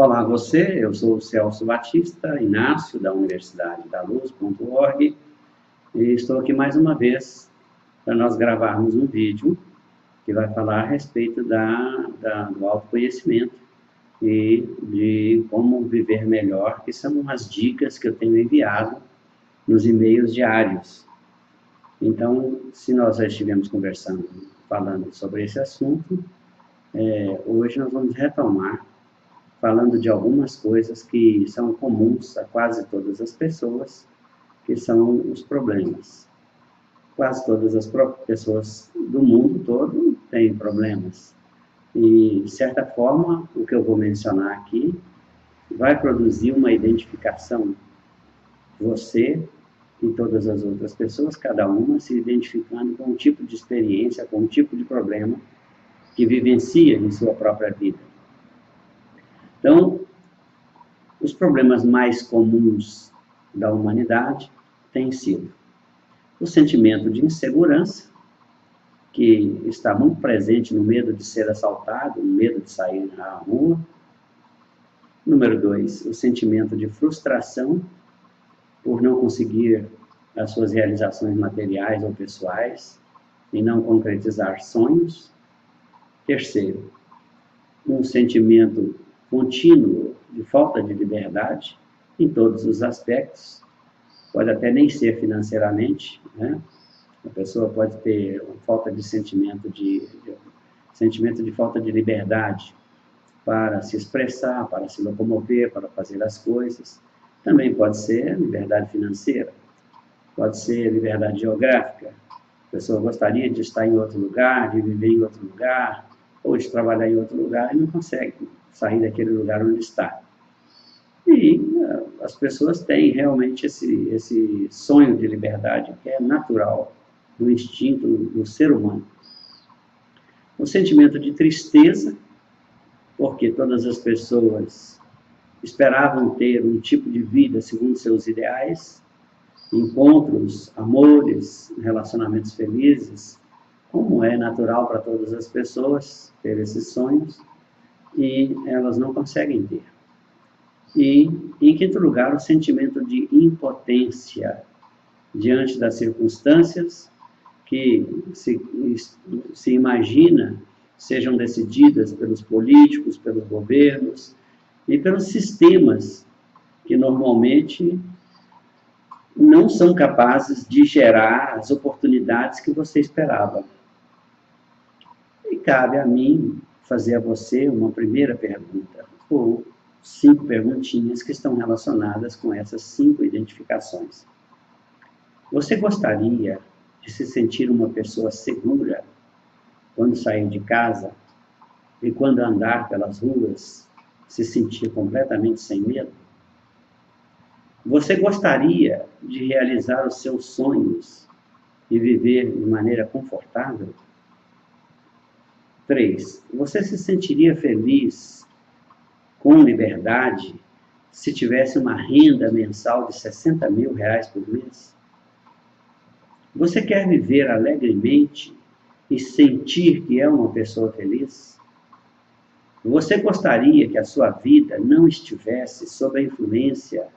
Olá a você, eu sou o Celso Batista Inácio, da Universidade da Luz.org, e estou aqui mais uma vez para nós gravarmos um vídeo que vai falar a respeito do autoconhecimento e de como viver melhor, que são umas dicas que eu tenho enviado nos e-mails diários. Então, se nós já estivemos conversando, falando sobre esse assunto, hoje nós vamos retomar falando de algumas coisas que são comuns a quase todas as pessoas, que são os problemas. Quase todas as pessoas do mundo todo têm problemas. E, de certa forma, o que eu vou mencionar aqui vai produzir uma identificação. Você e todas as outras pessoas, cada uma se identificando com um tipo de experiência, com um tipo de problema que vivencia em sua própria vida. Então, os problemas mais comuns da humanidade têm sido o sentimento de insegurança, que está muito presente no medo de ser assaltado, no medo de sair na rua. Número 2, o sentimento de frustração por não conseguir as suas realizações materiais ou pessoais e não concretizar sonhos. Terceiro, um sentimento contínuo de falta de liberdade em todos os aspectos, pode até nem ser financeiramente, né? A pessoa pode ter uma falta de sentimento de falta de liberdade para se expressar, para se locomover, para fazer as coisas. Também pode ser liberdade financeira, pode ser liberdade geográfica. A pessoa gostaria de estar em outro lugar, de viver em outro lugar, ou de trabalhar em outro lugar e não consegue sair daquele lugar onde está. E as pessoas têm realmente esse sonho de liberdade que é natural do instinto do ser humano. O sentimento de tristeza, porque todas as pessoas esperavam ter um tipo de vida segundo seus ideais, encontros, amores, relacionamentos felizes, como é natural para todas as pessoas ter esses sonhos, e elas não conseguem ter. E, em quinto lugar, o sentimento de impotência diante das circunstâncias que se imagina sejam decididas pelos políticos, pelos governos e pelos sistemas que normalmente não são capazes de gerar as oportunidades que você esperava. E cabe a mim fazer a você uma primeira pergunta, ou 5 perguntinhas que estão relacionadas com essas 5 identificações. Você gostaria de se sentir uma pessoa segura quando sair de casa e quando andar pelas ruas se sentir completamente sem medo? Você gostaria de realizar os seus sonhos e viver de maneira confortável? 3. Você se sentiria feliz com liberdade se tivesse uma renda mensal de R$60 mil por mês? Você quer viver alegremente e sentir que é uma pessoa feliz? Você gostaria que a sua vida não estivesse sob a influência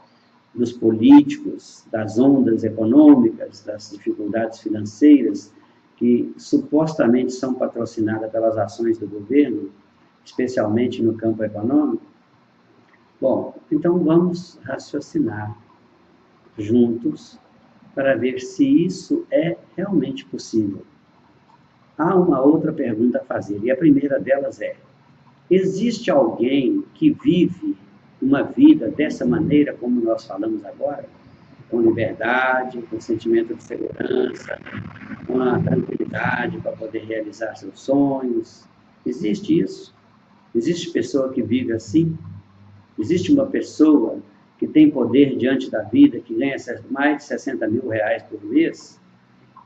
dos políticos, das ondas econômicas, das dificuldades financeiras que supostamente são patrocinadas pelas ações do governo, especialmente no campo econômico? Bom, então vamos raciocinar juntos para ver se isso é realmente possível. Há uma outra pergunta a fazer, e a primeira delas é: existe alguém que vive uma vida dessa maneira como nós falamos agora? Com liberdade, com sentimento de segurança, com a tranquilidade para poder realizar seus sonhos? Existe isso? Existe pessoa que vive assim? Existe uma pessoa que tem poder diante da vida, que ganha mais de R$60 mil por mês,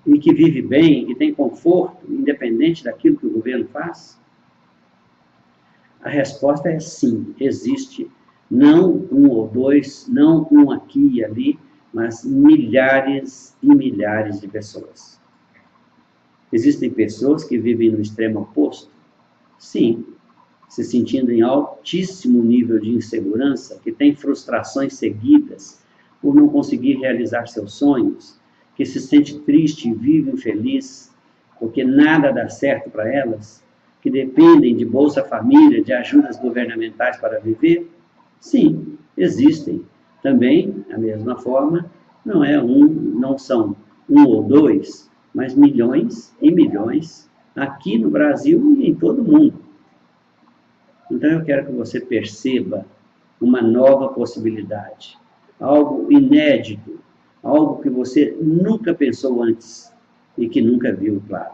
e que vive bem, que tem conforto, independente daquilo que o governo faz? A resposta é sim, existe. Não um ou dois, não um aqui e ali, mas milhares e milhares de pessoas. Existem pessoas que vivem no extremo oposto? Sim, se sentindo em altíssimo nível de insegurança, que tem frustrações seguidas por não conseguir realizar seus sonhos, que se sente triste e vive infeliz porque nada dá certo para elas, que dependem de Bolsa Família, de ajudas governamentais para viver? Sim, existem. Também, da mesma forma, não são um ou dois, mas milhões e milhões aqui no Brasil e em todo o mundo. Então eu quero que você perceba uma nova possibilidade, algo inédito, algo que você nunca pensou antes e que nunca viu, claro.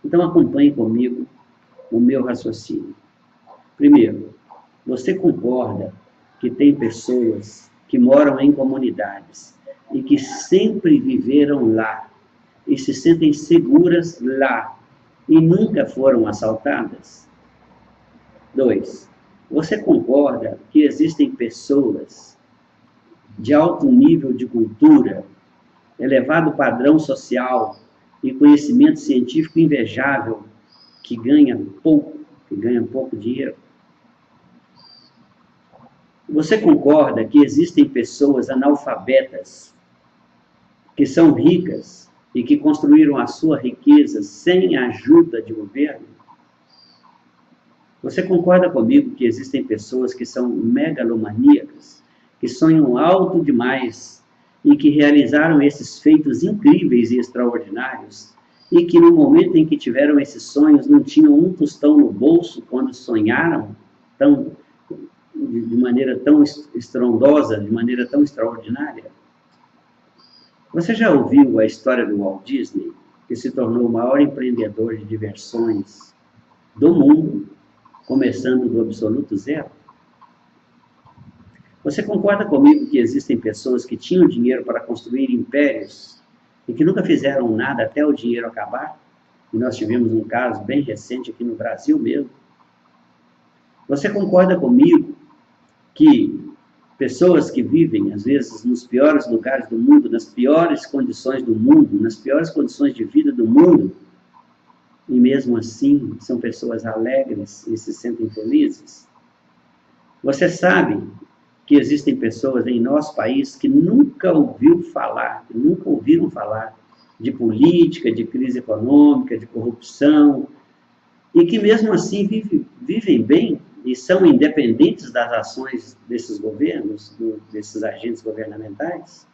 Então acompanhe comigo o meu raciocínio. Primeiro, você concorda que tem pessoas que moram em comunidades e que sempre viveram lá e se sentem seguras lá e nunca foram assaltadas? 2. Você concorda que existem pessoas de alto nível de cultura, elevado padrão social e conhecimento científico invejável que ganham pouco dinheiro? Você concorda que existem pessoas analfabetas que são ricas e que construíram a sua riqueza sem a ajuda de governo? Você concorda comigo que existem pessoas que são megalomaníacas, que sonham alto demais e que realizaram esses feitos incríveis e extraordinários e que no momento em que tiveram esses sonhos não tinham um tostão no bolso quando sonharam de maneira tão estrondosa, de maneira tão extraordinária? Você já ouviu a história do Walt Disney, que se tornou o maior empreendedor de diversões do mundo, começando do absoluto zero? Você concorda comigo que existem pessoas que tinham dinheiro para construir impérios e que nunca fizeram nada até o dinheiro acabar? E nós tivemos um caso bem recente aqui no Brasil mesmo. Você concorda comigo que pessoas que vivem, às vezes, nos piores lugares do mundo, nas piores condições do mundo, nas piores condições de vida do mundo, e mesmo assim são pessoas alegres e se sentem felizes? Você sabe que existem pessoas em nosso país que nunca ouviram falar de política, de crise econômica, de corrupção, e que mesmo assim vivem bem e são independentes das ações desses governos, desses agentes governamentais?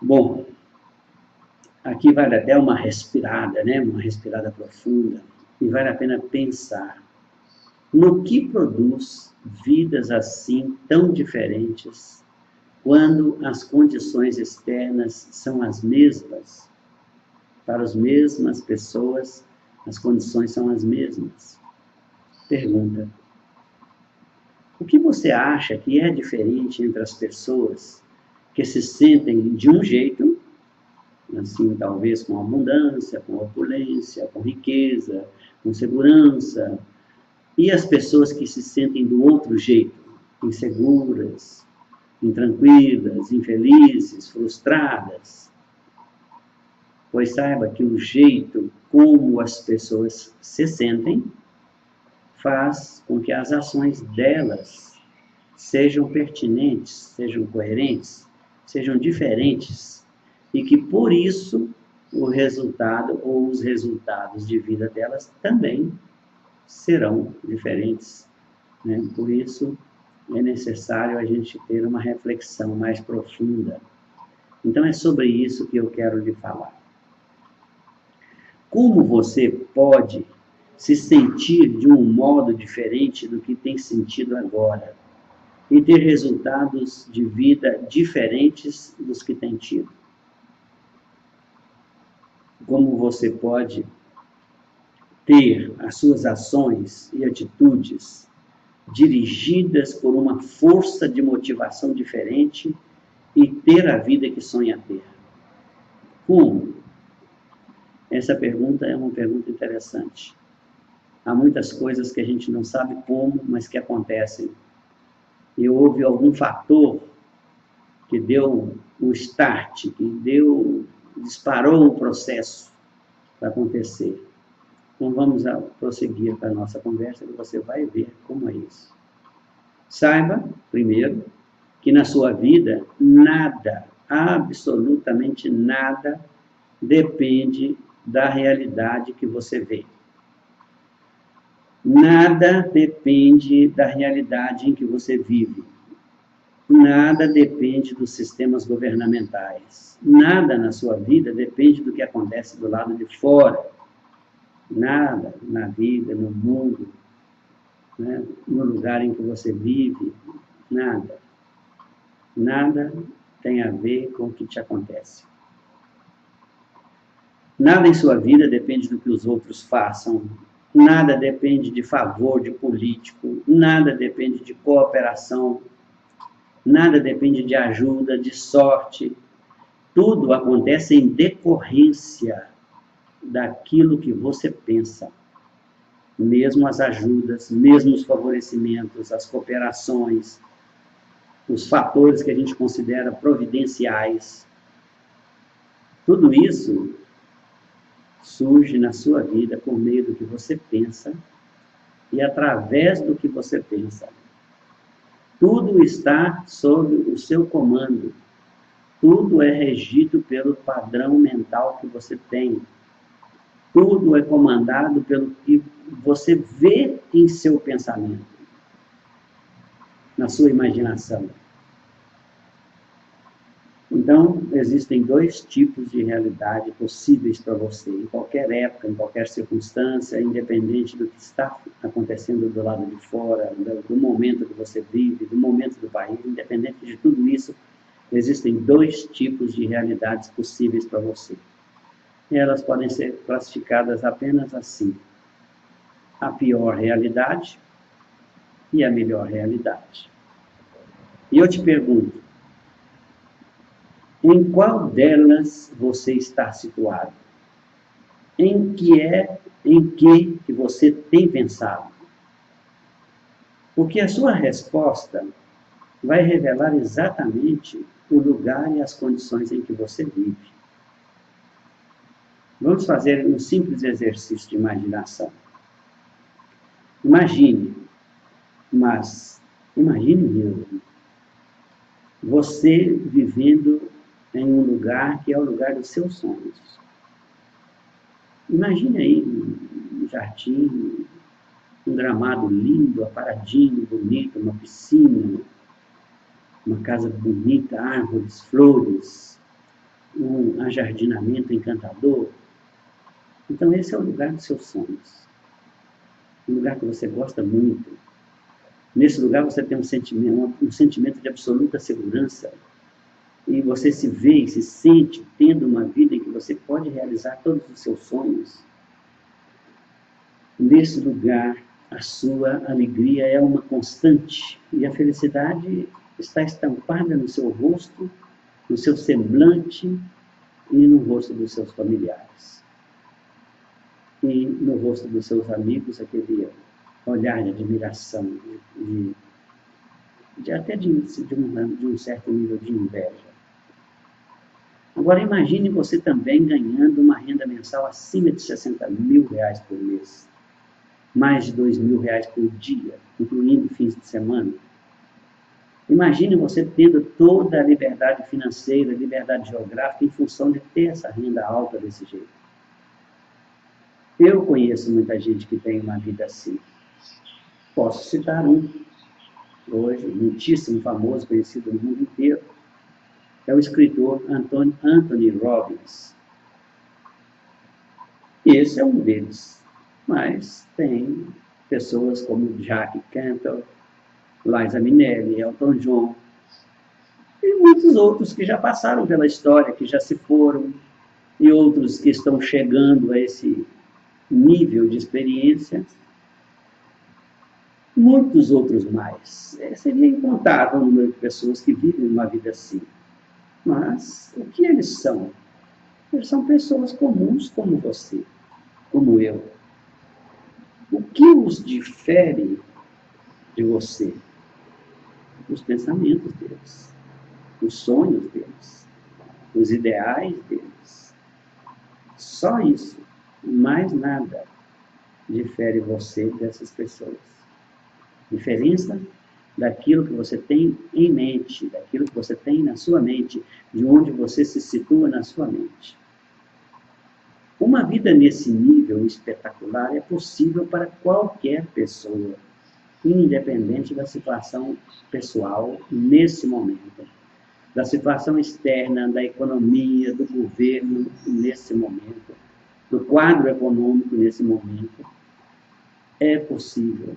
Bom, aqui vale até uma respirada, né? Uma respirada profunda, e vale a pena pensar no que produz vidas assim tão diferentes quando as condições externas são as mesmas. Para as mesmas pessoas, as condições são as mesmas. Pergunta: o que você acha que é diferente entre as pessoas que se sentem de um jeito, assim, talvez com abundância, com opulência, com riqueza, com segurança, e as pessoas que se sentem do outro jeito, inseguras, intranquilas, infelizes, frustradas? Pois saiba que o jeito como as pessoas se sentem faz com que as ações delas sejam pertinentes, sejam coerentes, sejam diferentes, e que por isso o resultado ou os resultados de vida delas também serão diferentes, né? Por isso é necessário a gente ter uma reflexão mais profunda. Então é sobre isso que eu quero lhe falar. Como você pode se sentir de um modo diferente do que tem sentido agora e ter resultados de vida diferentes dos que tem tido? Como você pode ter as suas ações e atitudes dirigidas por uma força de motivação diferente e ter a vida que sonha ter? Como? Essa pergunta é uma pergunta interessante. Há muitas coisas que a gente não sabe como, mas que acontecem. E houve algum fator que deu o start, disparou o processo para acontecer. Então vamos prosseguir para a nossa conversa e você vai ver como é isso. Saiba, primeiro, que na sua vida nada, absolutamente nada, depende da realidade que você vê. Nada depende da realidade em que você vive. Nada depende dos sistemas governamentais. Nada na sua vida depende do que acontece do lado de fora. Nada na vida, no mundo, né, no lugar em que você vive, nada. Nada tem a ver com o que te acontece. Nada em sua vida depende do que os outros façam. Nada depende de favor de político. Nada depende de cooperação. Nada depende de ajuda, de sorte. Tudo acontece em decorrência daquilo que você pensa. Mesmo as ajudas, mesmo os favorecimentos, as cooperações, os fatores que a gente considera providenciais. Tudo isso surge na sua vida por meio do que você pensa e através do que você pensa. Tudo está sob o seu comando. Tudo é regido pelo padrão mental que você tem. Tudo é comandado pelo que você vê em seu pensamento, na sua imaginação. Então, existem dois tipos de realidade possíveis para você, em qualquer época, em qualquer circunstância, independente do que está acontecendo do lado de fora, do momento que você vive, do momento do país, independente de tudo isso, existem dois tipos de realidades possíveis para você. E elas podem ser classificadas apenas assim: a pior realidade e a melhor realidade. E eu te pergunto, em qual delas você está situado? Em que você tem pensado? Porque a sua resposta vai revelar exatamente o lugar e as condições em que você vive. Vamos fazer um simples exercício de imaginação. Imagine mesmo, você vivendo em um lugar que é o lugar dos seus sonhos. Imagine aí um jardim, um gramado lindo, aparadinho, bonito, uma piscina, uma casa bonita, árvores, flores, um ajardinamento encantador. Então esse é o lugar dos seus sonhos. Um lugar que você gosta muito. Nesse lugar você tem um sentimento de absoluta segurança. E você se vê e se sente tendo uma vida em que você pode realizar todos os seus sonhos. Nesse lugar, a sua alegria é uma constante. E a felicidade está estampada no seu rosto, no seu semblante e no rosto dos seus familiares. E no rosto dos seus amigos, aquele olhar de admiração, até de um certo nível de inveja. Agora imagine você também ganhando uma renda mensal acima de 60 mil reais por mês. Mais de 2 mil reais por dia, incluindo fins de semana. Imagine você tendo toda a liberdade financeira, liberdade geográfica, em função de ter essa renda alta desse jeito. Eu conheço muita gente que tem uma vida assim. Posso citar um, hoje, muitíssimo famoso, conhecido no mundo inteiro. É o escritor Anthony Robbins. Esse é um deles. Mas tem pessoas como Jack Cantor, Liza Minnelli, Elton John, e muitos outros que já passaram pela história, que já se foram, e outros que estão chegando a esse nível de experiência. Muitos outros mais. Seria incontável o número de pessoas que vivem uma vida assim. Mas o que eles são? Eles são pessoas comuns como você, como eu. O que os difere de você? Os pensamentos deles, os sonhos deles, os ideais deles. Só isso, mais nada. difere você dessas pessoas. Diferença daquilo que você tem em mente, daquilo que você tem na sua mente, de onde você se situa na sua mente. Uma vida nesse nível espetacular é possível para qualquer pessoa, independente da situação pessoal nesse momento, da situação externa, da economia, do governo nesse momento, do quadro econômico nesse momento. É possível.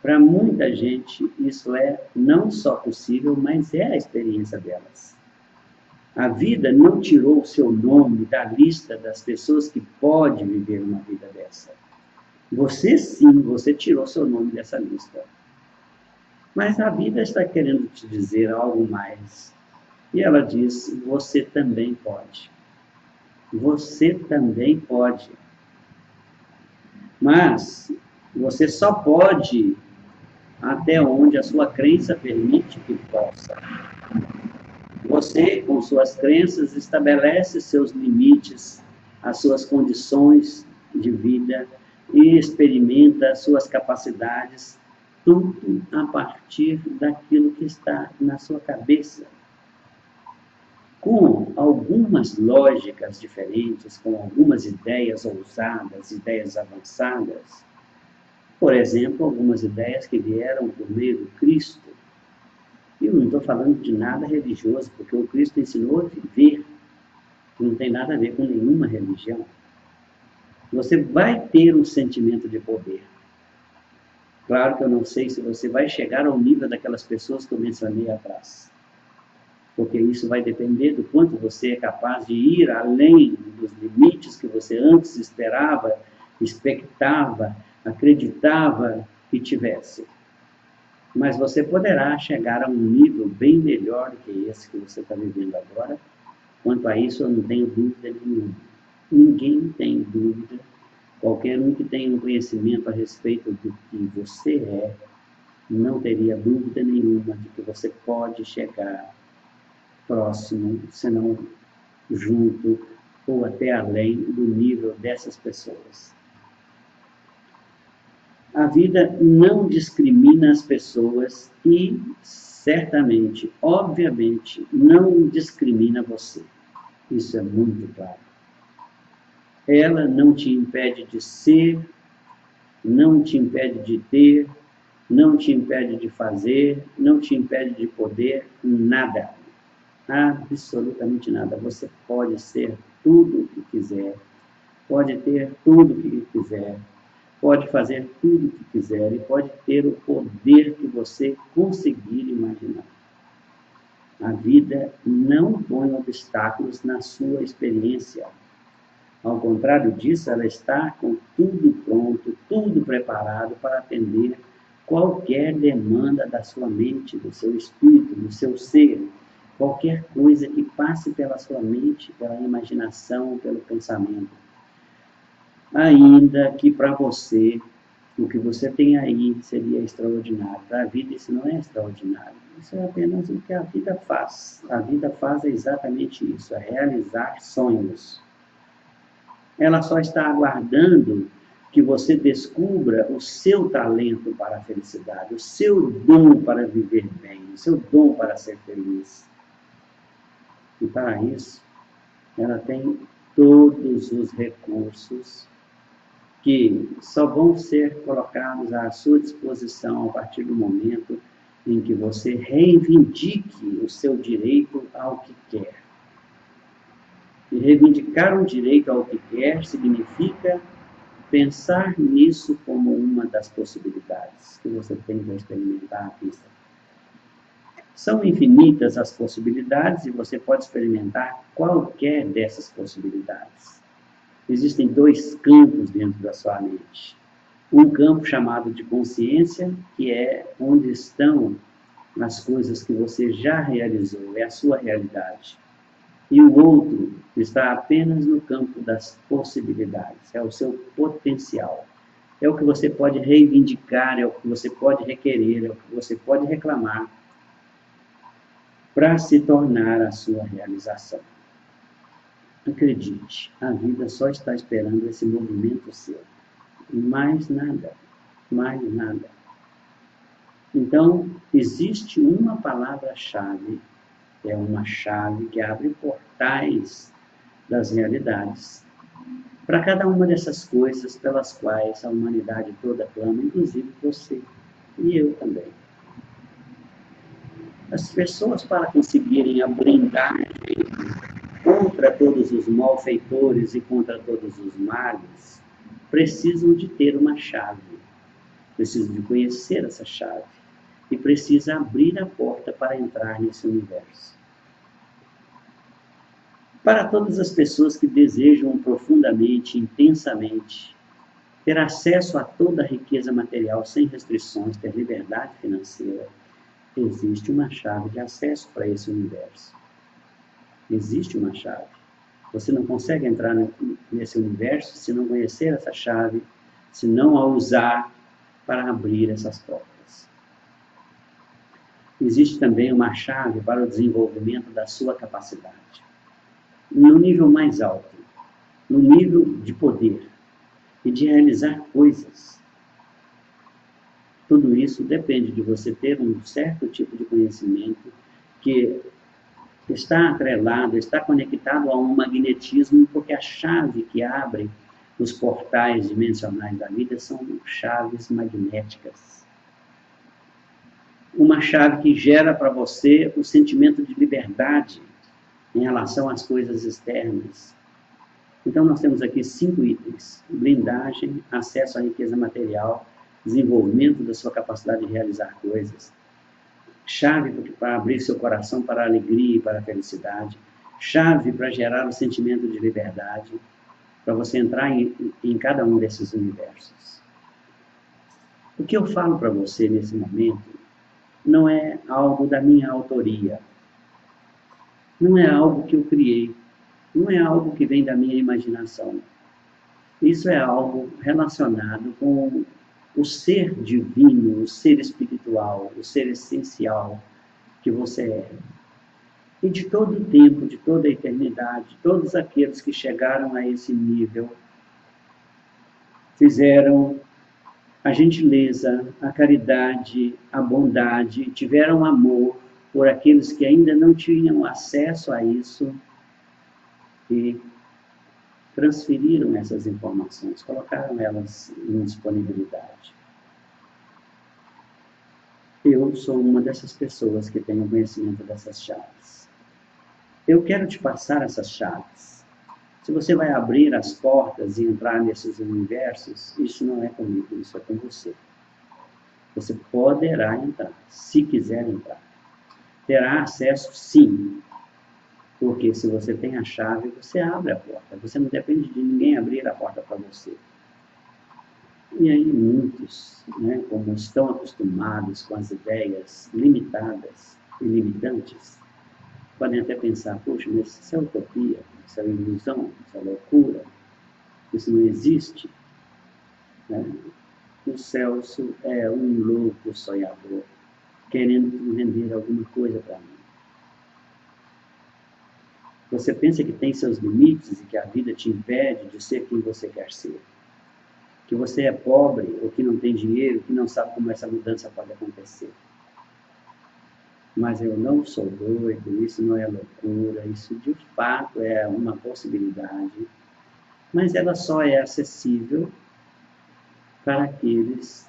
Para muita gente, isso é não só possível, mas é a experiência delas. A vida não tirou o seu nome da lista das pessoas que podem viver uma vida dessa. Você sim, você tirou seu nome dessa lista. Mas a vida está querendo te dizer algo mais. E ela diz, você também pode. Você também pode. Mas você só pode até onde a sua crença permite que possa. Você, com suas crenças, estabelece seus limites, as suas condições de vida e experimenta as suas capacidades, tudo a partir daquilo que está na sua cabeça. Com algumas lógicas diferentes, com algumas ideias ousadas, ideias avançadas, por exemplo, algumas ideias que vieram por meio do Cristo. E eu não estou falando de nada religioso, porque o Cristo ensinou a viver, não tem nada a ver com nenhuma religião. Você vai ter um sentimento de poder. Claro que eu não sei se você vai chegar ao nível daquelas pessoas que eu mencionei atrás, porque isso vai depender do quanto você é capaz de ir além dos limites que você antes esperava, expectava, acreditava que tivesse. Mas você poderá chegar a um nível bem melhor do que esse que você está vivendo agora. Quanto a isso, eu não tenho dúvida nenhuma. Ninguém tem dúvida. Qualquer um que tenha um conhecimento a respeito do que você é, não teria dúvida nenhuma de que você pode chegar próximo, se não junto, ou até além do nível dessas pessoas. A vida não discrimina as pessoas e, certamente, obviamente, não discrimina você. Isso é muito claro. Ela não te impede de ser, não te impede de ter, não te impede de fazer, não te impede de poder, nada. Absolutamente nada. Você pode ser tudo o que quiser, pode ter tudo o que quiser, pode fazer tudo o que quiser e pode ter o poder que você conseguir imaginar. A vida não põe obstáculos na sua experiência. Ao contrário disso, ela está com tudo pronto, tudo preparado para atender qualquer demanda da sua mente, do seu espírito, do seu ser, qualquer coisa que passe pela sua mente, pela imaginação, pelo pensamento. Ainda que para você, o que você tem aí seria extraordinário. Para a vida isso não é extraordinário. Isso é apenas o que a vida faz. A vida faz exatamente isso, é realizar sonhos. Ela só está aguardando que você descubra o seu talento para a felicidade, o seu dom para viver bem, o seu dom para ser feliz. E para isso, ela tem todos os recursos que só vão ser colocados à sua disposição a partir do momento em que você reivindique o seu direito ao que quer. E reivindicar um direito ao que quer significa pensar nisso como uma das possibilidades que você tem para experimentar à vista. São infinitas as possibilidades e você pode experimentar qualquer dessas possibilidades. Existem dois campos dentro da sua mente. Um campo chamado de consciência, que é onde estão as coisas que você já realizou, é a sua realidade. E o outro está apenas no campo das possibilidades, é o seu potencial. É o que você pode reivindicar, é o que você pode requerer, é o que você pode reclamar para se tornar a sua realização. Acredite, a vida só está esperando esse movimento seu. Mais nada, mais nada. Então, existe uma palavra-chave, é uma chave que abre portais das realidades para cada uma dessas coisas pelas quais a humanidade toda clama, inclusive você e eu também. As pessoas, para conseguirem a blindagem contra todos os malfeitores e contra todos os males, precisam de ter uma chave, precisam de conhecer essa chave e precisa abrir a porta para entrar nesse universo. Para todas as pessoas que desejam profundamente, intensamente, ter acesso a toda a riqueza material sem restrições, ter liberdade financeira, existe uma chave de acesso para esse universo. Existe uma chave. Você não consegue entrar nesse universo se não conhecer essa chave, se não a usar para abrir essas portas. Existe também uma chave para o desenvolvimento da sua capacidade. No nível mais alto, no nível de poder e de realizar coisas. Tudo isso depende de você ter um certo tipo de conhecimento que está atrelado, está conectado a um magnetismo, porque a chave que abre os portais dimensionais da vida são chaves magnéticas. Uma chave que gera para você o sentimento de liberdade em relação às coisas externas. Então, nós temos aqui 5 itens: blindagem, acesso à riqueza material, desenvolvimento da sua capacidade de realizar coisas, chave para abrir seu coração para a alegria e para a felicidade, chave para gerar o sentimento de liberdade, para você entrar em cada um desses universos. O que eu falo para você nesse momento não é algo da minha autoria, não é algo que eu criei, não é algo que vem da minha imaginação. Isso é algo relacionado com o ser divino, o ser espiritual, o ser essencial que você é. E de todo o tempo, de toda a eternidade, todos aqueles que chegaram a esse nível fizeram a gentileza, a caridade, a bondade, tiveram amor por aqueles que ainda não tinham acesso a isso e transferiram essas informações, colocaram elas em disponibilidade. Eu sou uma dessas pessoas que tem o conhecimento dessas chaves. Eu quero te passar essas chaves. Se você vai abrir as portas e entrar nesses universos, isso não é comigo, isso é com você. Você poderá entrar, se quiser entrar. Terá acesso, sim. Porque se você tem a chave, você abre a porta. Você não depende de ninguém abrir a porta para você. E aí muitos, como estão acostumados com as ideias limitadas e limitantes, podem até pensar: poxa, mas isso é utopia, isso é ilusão, isso é loucura, isso não existe. O Celso é um louco sonhador, querendo vender alguma coisa para mim. Você pensa que tem seus limites e que a vida te impede de ser quem você quer ser. Que você é pobre, ou que não tem dinheiro, que não sabe como essa mudança pode acontecer. Mas eu não sou doido, isso não é loucura, isso de fato é uma possibilidade, mas ela só é acessível para aqueles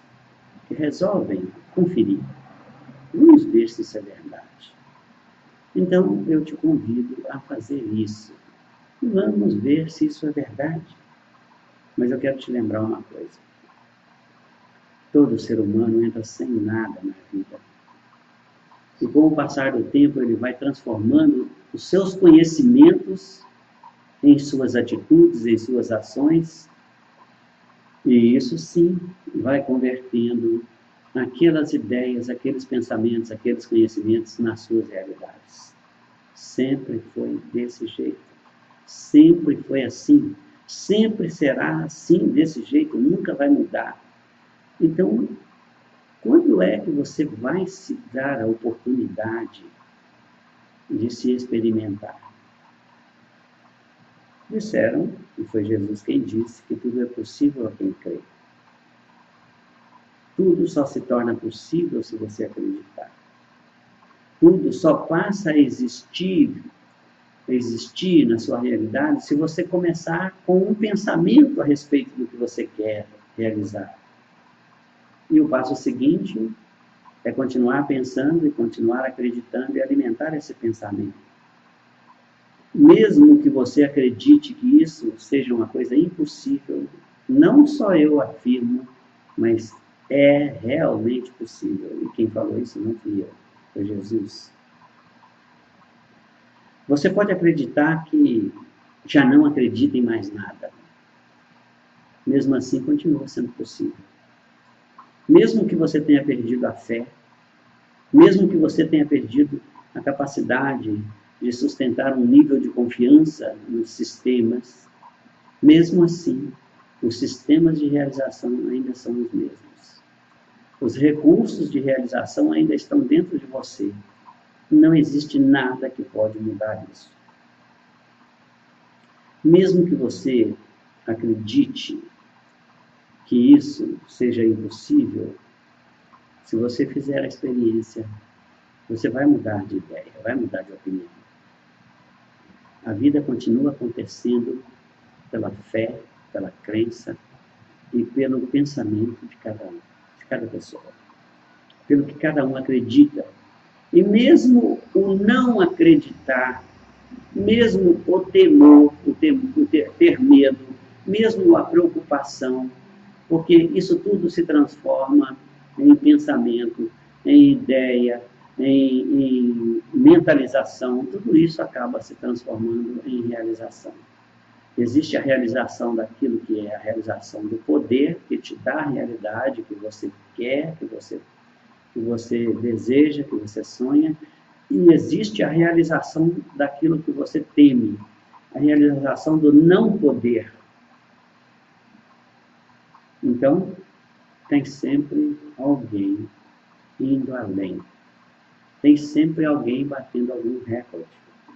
que resolvem conferir. Vamos ver se isso é verdade. Então, eu te convido a fazer isso. Vamos ver se isso é verdade. Mas eu quero te lembrar uma coisa. Todo ser humano entra sem nada na vida. E com o passar do tempo, ele vai transformando os seus conhecimentos em suas atitudes, em suas ações. E isso sim vai convertendo aquelas ideias, aqueles pensamentos, aqueles conhecimentos nas suas realidades. Sempre foi desse jeito. Sempre foi assim. Sempre será assim, desse jeito. Nunca vai mudar. Então, quando é que você vai se dar a oportunidade de se experimentar? Disseram, e foi Jesus quem disse, que tudo é possível a quem crê. Tudo só se torna possível se você acreditar. Tudo só passa a existir na sua realidade se você começar com um pensamento a respeito do que você quer realizar. E o passo seguinte é continuar pensando e continuar acreditando e alimentar esse pensamento. Mesmo que você acredite que isso seja uma coisa impossível, não só eu afirmo, mas é realmente possível. E quem falou isso não fui eu, foi Jesus. Você pode acreditar que já não acredita em mais nada. Mesmo assim, continua sendo possível. Mesmo que você tenha perdido a fé, mesmo que você tenha perdido a capacidade de sustentar um nível de confiança nos sistemas, mesmo assim, os sistemas de realização ainda são os mesmos. Os recursos de realização ainda estão dentro de você. Não existe nada que pode mudar isso. Mesmo que você acredite que isso seja impossível, se você fizer a experiência, você vai mudar de ideia, vai mudar de opinião. A vida continua acontecendo pela fé, pela crença e pelo pensamento de cada pessoa. Pelo que cada um acredita. E mesmo o não acreditar, mesmo o temor, ter medo, mesmo a preocupação, porque isso tudo se transforma em pensamento, em ideia, em mentalização, tudo isso acaba se transformando em realização. Existe a realização daquilo que é a realização do poder, que te dá a realidade que você quer, que você deseja, que você sonha, e existe a realização daquilo que você teme, a realização do não poder. Então, tem sempre alguém indo além. Tem sempre alguém batendo algum recorde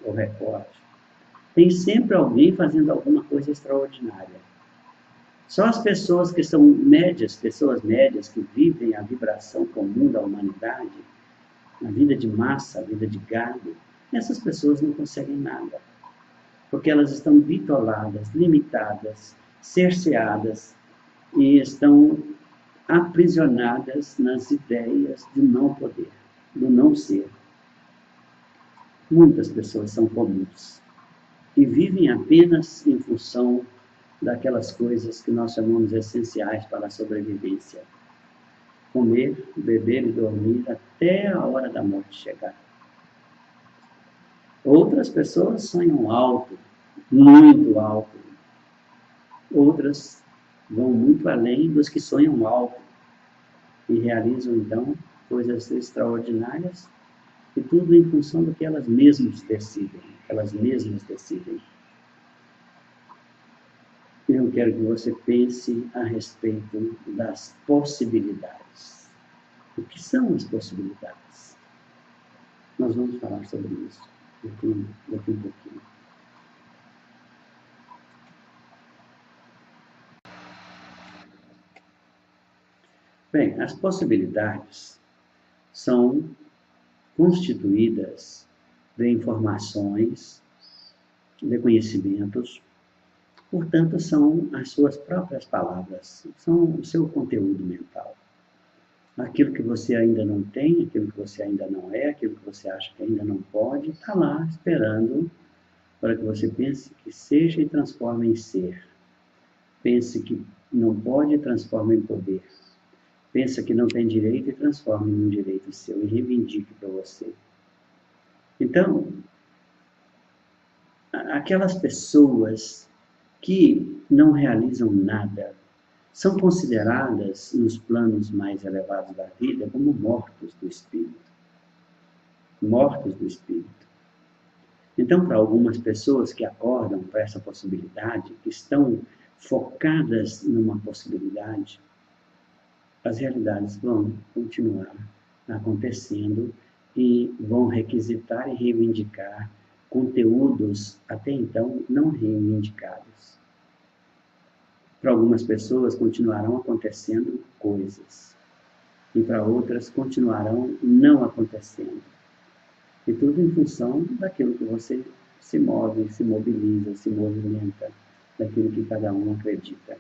ou recorde. Tem sempre alguém fazendo alguma coisa extraordinária. Só as pessoas que são médias, pessoas médias que vivem a vibração comum da humanidade, a vida de massa, a vida de gado, essas pessoas não conseguem nada. Porque elas estão bitoladas, limitadas, cerceadas e estão aprisionadas nas ideias do não poder, do não ser. Muitas pessoas são comuns e vivem apenas em função daquelas coisas que nós chamamos essenciais para a sobrevivência. Comer, beber e dormir até a hora da morte chegar. Outras pessoas sonham alto, muito alto. Outras vão muito além dos que sonham alto e realizam, então, coisas extraordinárias e tudo em função do que elas mesmas decidem. Eu quero que você pense a respeito das possibilidades. O que são as possibilidades? Nós vamos falar sobre isso daqui um pouquinho. Bem, as possibilidades são constituídas de informações, de conhecimentos, portanto, são as suas próprias palavras, são o seu conteúdo mental. Aquilo que você ainda não tem, aquilo que você ainda não é, aquilo que você acha que ainda não pode, está lá esperando para que você pense que seja e transforme em ser. Pense que não pode e transforme em poder. Pensa que não tem direito e transforme em um direito seu e reivindique para você. Então, aquelas pessoas que não realizam nada são consideradas, nos planos mais elevados da vida, como mortos do espírito. Mortos do espírito. Então, para algumas pessoas que acordam para essa possibilidade, que estão focadas numa possibilidade, as realidades vão continuar acontecendo e vão requisitar e reivindicar conteúdos até então não reivindicados. Para algumas pessoas continuarão acontecendo coisas. e para outras continuarão não acontecendo. E tudo em função daquilo que você se move, se mobiliza, se movimenta, daquilo que cada um acredita.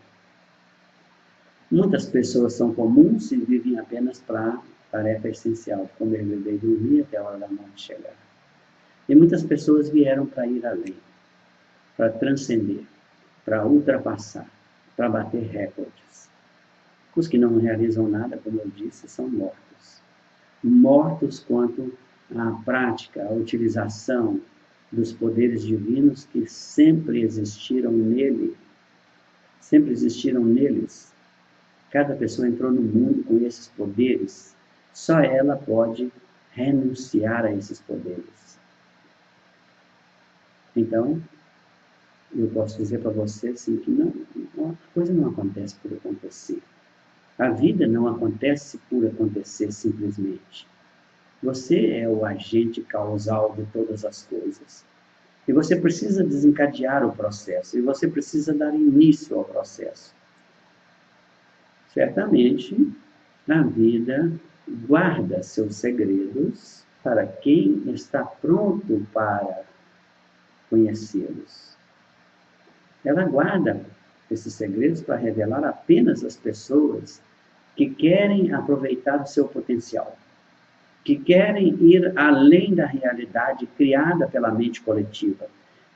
Muitas pessoas são comuns e vivem apenas para a tarefa essencial, de comer, beber e dormir até a hora da morte chegar. E muitas pessoas vieram para ir além, para transcender, para ultrapassar, para bater recordes. Os que não realizam nada, como eu disse, são mortos. Mortos quanto à prática, à utilização dos poderes divinos que sempre existiram nele, sempre existiram neles. Cada pessoa entrou no mundo com esses poderes, só ela pode renunciar a esses poderes. Então, eu posso dizer para você assim, que a coisa não acontece por acontecer. A vida não acontece por acontecer simplesmente. Você é o agente causal de todas as coisas. E você precisa desencadear o processo, e você precisa dar início ao processo. Certamente, a vida guarda seus segredos para quem está pronto para conhecê-los. Ela guarda esses segredos para revelar apenas às pessoas que querem aproveitar o seu potencial, que querem ir além da realidade criada pela mente coletiva,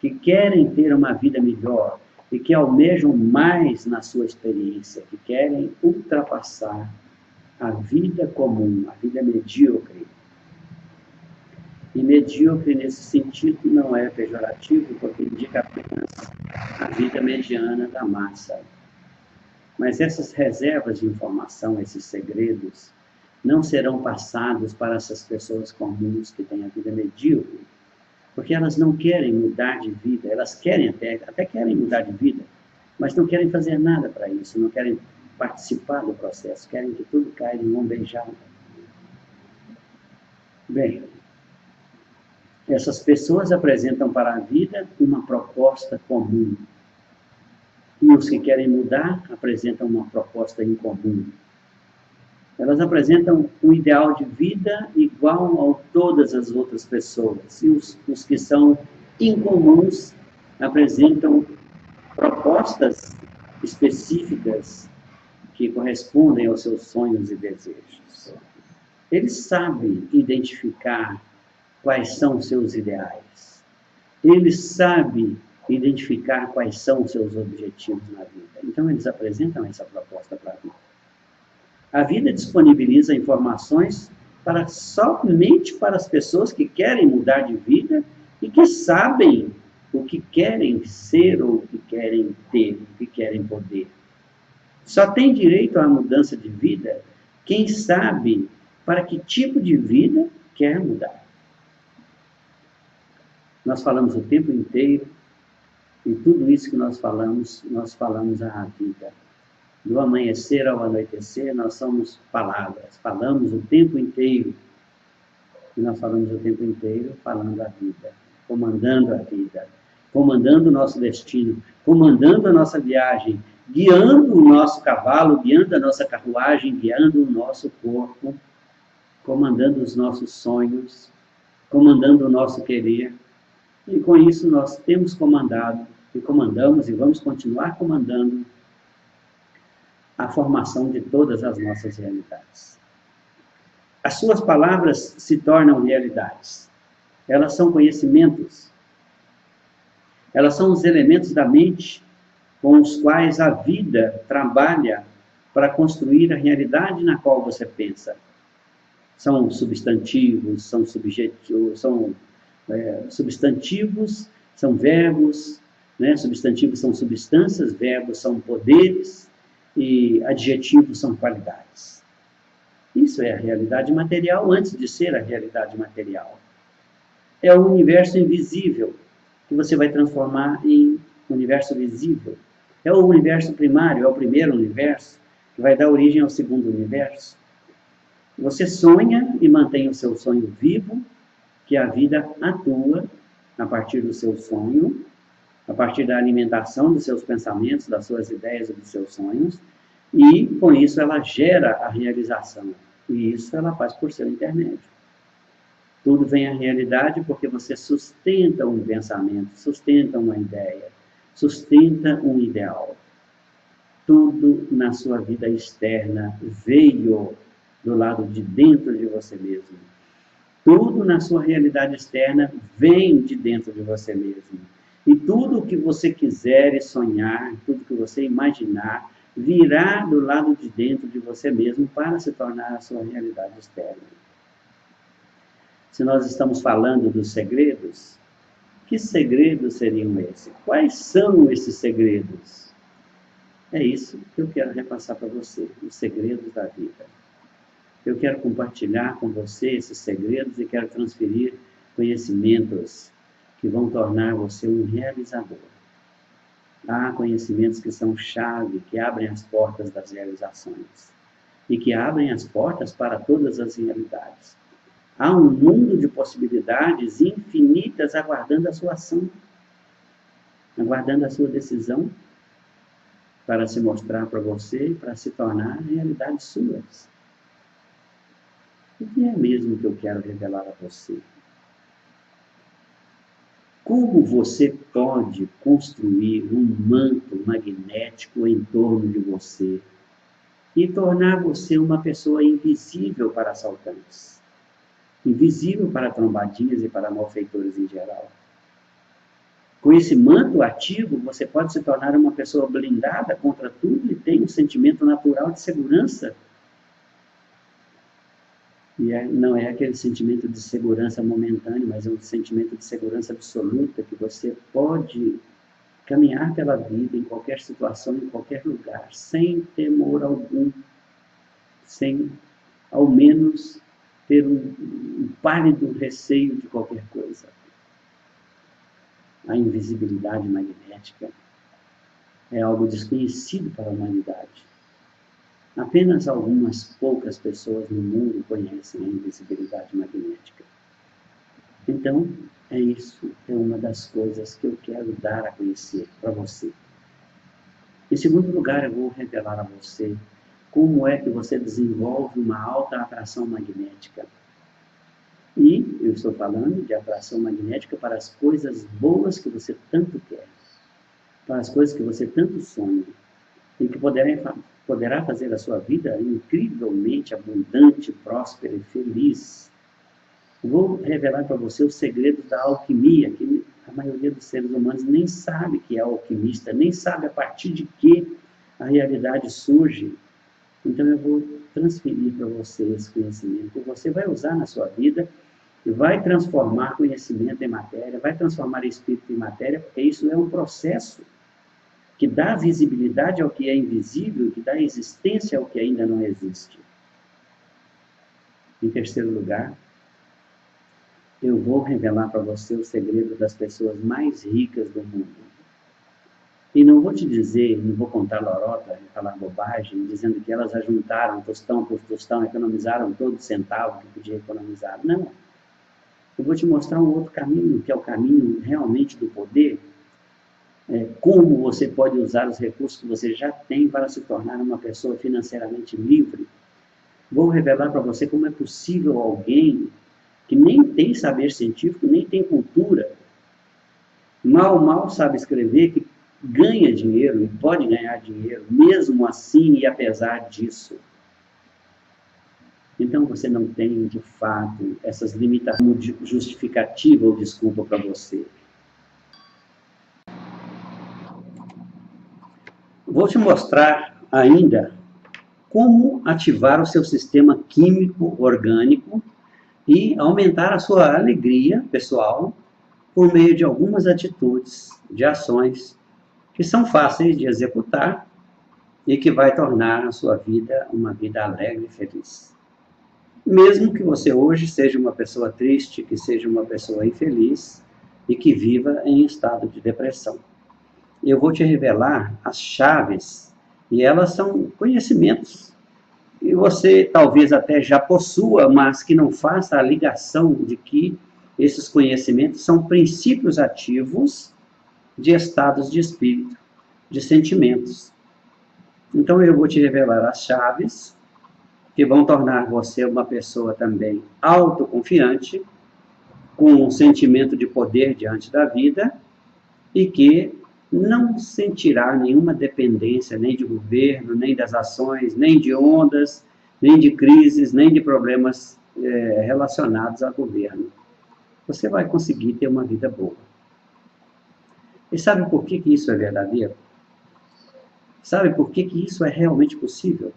que querem ter uma vida melhor e que almejam mais na sua experiência, que querem ultrapassar a vida comum, a vida medíocre. E medíocre nesse sentido não é pejorativo, porque indica apenas a vida mediana da massa. Mas essas reservas de informação, esses segredos, não serão passados para essas pessoas comuns que têm a vida medíocre, porque elas não querem mudar de vida, elas querem até querem mudar de vida, mas não querem fazer nada para isso, não querem participar do processo, querem que tudo caia de mão beijada. Bem, essas pessoas apresentam para a vida uma proposta comum, e os que querem mudar apresentam uma proposta incomum. Elas apresentam um ideal de vida igual a todas as outras pessoas. E os que são incomuns apresentam propostas específicas que correspondem aos seus sonhos e desejos. Eles sabem identificar quais são os seus ideais. Eles sabem identificar quais são os seus objetivos na vida. Então, eles apresentam essa proposta para a vida. A vida disponibiliza informações somente para as pessoas que querem mudar de vida e que sabem o que querem ser ou o que querem ter, o que querem poder. Só tem direito à mudança de vida quem sabe para que tipo de vida quer mudar. Nós falamos o tempo inteiro, e tudo isso que nós falamos à vida. Do amanhecer ao anoitecer, nós somos palavras, falamos o tempo inteiro. E nós falamos o tempo inteiro falando a vida, comandando a vida, comandando o nosso destino, comandando a nossa viagem, guiando o nosso cavalo, guiando a nossa carruagem, guiando o nosso corpo, comandando os nossos sonhos, comandando o nosso querer. E com isso nós temos comandado, e comandamos, e vamos continuar comandando a formação de todas as nossas realidades. As suas palavras se tornam realidades. Elas são conhecimentos. Elas são os elementos da mente com os quais a vida trabalha para construir a realidade na qual você pensa. São substantivos, são subjetivos, são substantivos, são verbos, né? Substantivos são substâncias, verbos são poderes, e adjetivos são qualidades. Isso é a realidade material antes de ser a realidade material. É o universo invisível que você vai transformar em universo visível. É o universo primário, é o primeiro universo, que vai dar origem ao segundo universo. Você sonha e mantém o seu sonho vivo, que a vida atua a partir do seu sonho, a partir da alimentação dos seus pensamentos, das suas ideias e dos seus sonhos, e, com isso, ela gera a realização. E isso ela faz por seu intermédio. Tudo vem à realidade porque você sustenta um pensamento, sustenta uma ideia, sustenta um ideal. Tudo na sua vida externa veio do lado de dentro de você mesmo. Tudo na sua realidade externa vem de dentro de você mesmo. E tudo o que você quiser e sonhar, tudo que você imaginar, virá do lado de dentro de você mesmo para se tornar a sua realidade externa. Se nós estamos falando dos segredos, que segredos seriam esses? Quais são esses segredos? É isso que eu quero repassar para você, os segredos da vida. Eu quero compartilhar com você esses segredos e quero transferir conhecimentos que vão tornar você um realizador. Há conhecimentos que são chave, que abrem as portas das realizações e que abrem as portas para todas as realidades. Há um mundo de possibilidades infinitas aguardando a sua ação, aguardando a sua decisão para se mostrar para você e para se tornar realidades suas. O que é mesmo que eu quero revelar a você? Como você pode construir um manto magnético em torno de você e tornar você uma pessoa invisível para assaltantes, invisível para trombadinhas e para malfeitores em geral? Com esse manto ativo, você pode se tornar uma pessoa blindada contra tudo e tem um sentimento natural de segurança. E não é aquele sentimento de segurança momentâneo, mas é um sentimento de segurança absoluta, que você pode caminhar pela vida em qualquer situação, em qualquer lugar, sem temor algum, sem ao menos ter um pálido receio de qualquer coisa. A invisibilidade magnética é algo desconhecido para a humanidade. Apenas algumas poucas pessoas no mundo conhecem a invisibilidade magnética. Então, é isso, é uma das coisas que eu quero dar a conhecer para você. Em segundo lugar, eu vou revelar a você como é que você desenvolve uma alta atração magnética. E eu estou falando de atração magnética para as coisas boas que você tanto quer, para as coisas que você tanto sonha, e que poderá fazer a sua vida incrivelmente abundante, próspera e feliz. Vou revelar para você os segredos da alquimia, que a maioria dos seres humanos nem sabe que é alquimista, nem sabe a partir de que a realidade surge. Então eu vou transferir para você esse conhecimento, que você vai usar na sua vida e vai transformar conhecimento em matéria, vai transformar espírito em matéria, porque isso é um processo que dá visibilidade ao que é invisível, que dá existência ao que ainda não existe. Em terceiro lugar, eu vou revelar para você o segredo das pessoas mais ricas do mundo. E não vou te dizer, não vou contar lorota, falar bobagem, dizendo que elas ajuntaram tostão por tostão, economizaram todo centavo que podia economizar. Não. Eu vou te mostrar um outro caminho, que é o caminho realmente do poder, como você pode usar os recursos que você já tem para se tornar uma pessoa financeiramente livre. Vou revelar para você como é possível alguém que nem tem saber científico, nem tem cultura, mal sabe escrever, que ganha dinheiro e pode ganhar dinheiro, mesmo assim e apesar disso. Então você não tem, de fato, essas limitações de justificativa ou desculpa para você. Vou te mostrar ainda como ativar o seu sistema químico orgânico e aumentar a sua alegria pessoal por meio de algumas atitudes, de ações que são fáceis de executar e que vai tornar a sua vida uma vida alegre e feliz. Mesmo que você hoje seja uma pessoa triste, que seja uma pessoa infeliz e que viva em estado de depressão. Eu vou te revelar as chaves, e elas são conhecimentos, e você talvez até já possua, mas que não faça a ligação de que esses conhecimentos são princípios ativos de estados de espírito, de sentimentos. Então eu vou te revelar as chaves que vão tornar você uma pessoa também autoconfiante, com um sentimento de poder diante da vida e que não sentirá nenhuma dependência nem de governo, nem das ações, nem de ondas, nem de crises, nem de problemas relacionados ao governo. Você vai conseguir ter uma vida boa. E sabe por que isso é verdadeiro? Sabe por que isso é realmente possível?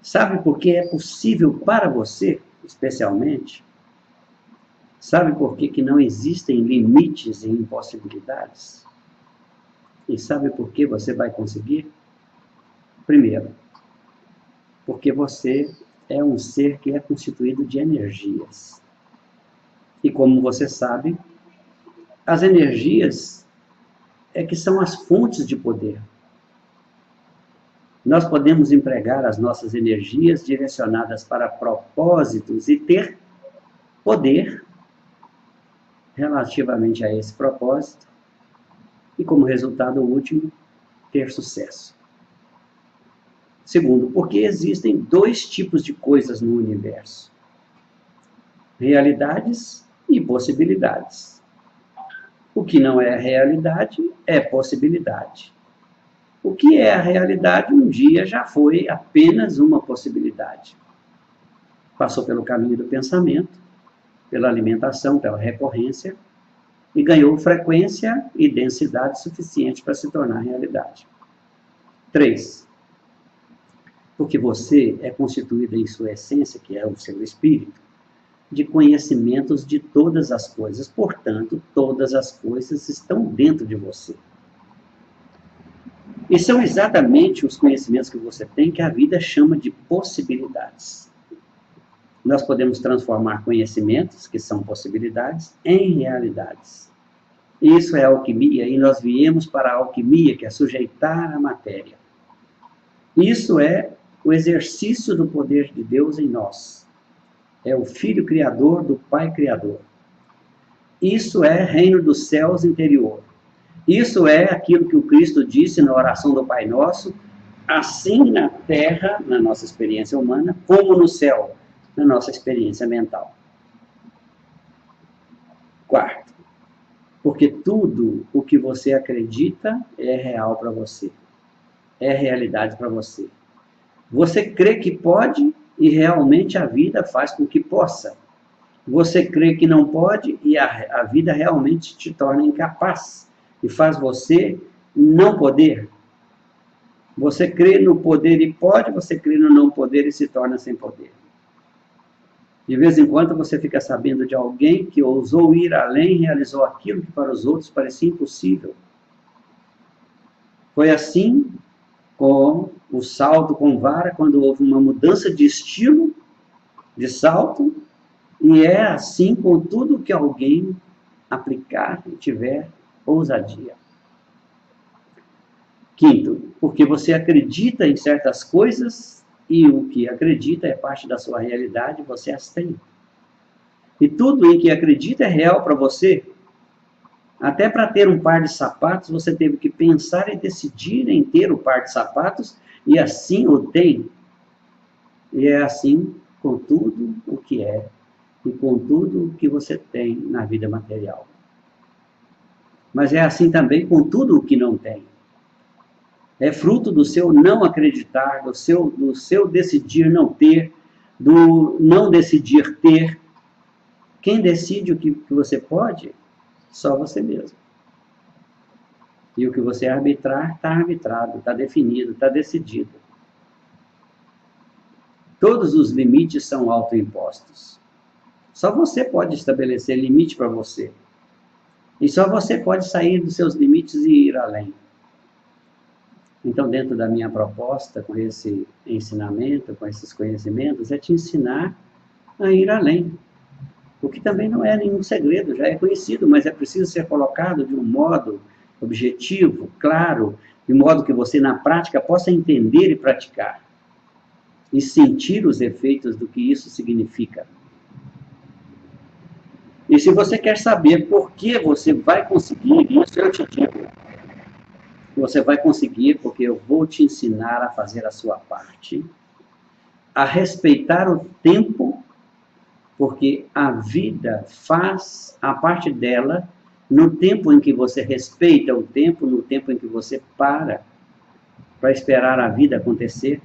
Sabe por que é possível para você, especialmente? Sabe por que não existem limites e impossibilidades? E sabe por que você vai conseguir? Primeiro, porque você é um ser que é constituído de energias. E como você sabe, as energias é que são as fontes de poder. Nós podemos empregar as nossas energias direcionadas para propósitos e ter poder relativamente a esse propósito e, como resultado último, ter sucesso. Segundo, porque existem dois tipos de coisas no universo: realidades e possibilidades. O que não é realidade é possibilidade. O que é a realidade um dia já foi apenas uma possibilidade. Passou pelo caminho do pensamento, pela alimentação, pela recorrência, e ganhou frequência e densidade suficiente para se tornar realidade. 3. Porque você é constituído em sua essência, que é o seu espírito, de conhecimentos de todas as coisas. Portanto, todas as coisas estão dentro de você. E são exatamente os conhecimentos que você tem que a vida chama de possibilidades. Nós podemos transformar conhecimentos, que são possibilidades, em realidades. Isso é alquimia, e nós viemos para a alquimia, que é sujeitar a matéria. Isso é o exercício do poder de Deus em nós. É o Filho Criador do Pai Criador. Isso é reino dos céus interior. Isso é aquilo que o Cristo disse na oração do Pai Nosso, assim na terra, na nossa experiência humana, como no céu, na nossa experiência mental. 4. Porque tudo o que você acredita é real para você. É realidade para você. Você crê que pode e realmente a vida faz com que possa. Você crê que não pode e a vida realmente te torna incapaz e faz você não poder. Você crê no poder e pode, você crê no não poder e se torna sem poder. De vez em quando você fica sabendo de alguém que ousou ir além e realizou aquilo que para os outros parecia impossível. Foi assim com o salto com vara, quando houve uma mudança de estilo de salto, e é assim com tudo que alguém aplicar e tiver ousadia. 5, porque você acredita em certas coisas e o que acredita é parte da sua realidade, você as tem. E tudo em que acredita é real para você. Até para ter um par de sapatos, você teve que pensar e decidir em ter o par de sapatos, e assim o tem. E é assim com tudo o que é, e com tudo o que você tem na vida material. Mas é assim também com tudo o que não tem. É fruto do seu não acreditar, do seu decidir não ter, do não decidir ter. Quem decide o que você pode? Só você mesmo. E o que você arbitrar, está arbitrado, está definido, está decidido. Todos os limites são autoimpostos. Só você pode estabelecer limite para você. E só você pode sair dos seus limites e ir além. Então, dentro da minha proposta, com esse ensinamento, com esses conhecimentos, é te ensinar a ir além. O que também não é nenhum segredo, já é conhecido, mas é preciso ser colocado de um modo objetivo, claro, de modo que você, na prática, possa entender e praticar. E sentir os efeitos do que isso significa. E se você quer saber por que você vai conseguir isso, eu te digo. Você vai conseguir porque eu vou te ensinar a fazer a sua parte. a respeitar o tempo, porque a vida faz a parte dela no tempo em que você respeita o tempo, no tempo em que você para esperar a vida acontecer.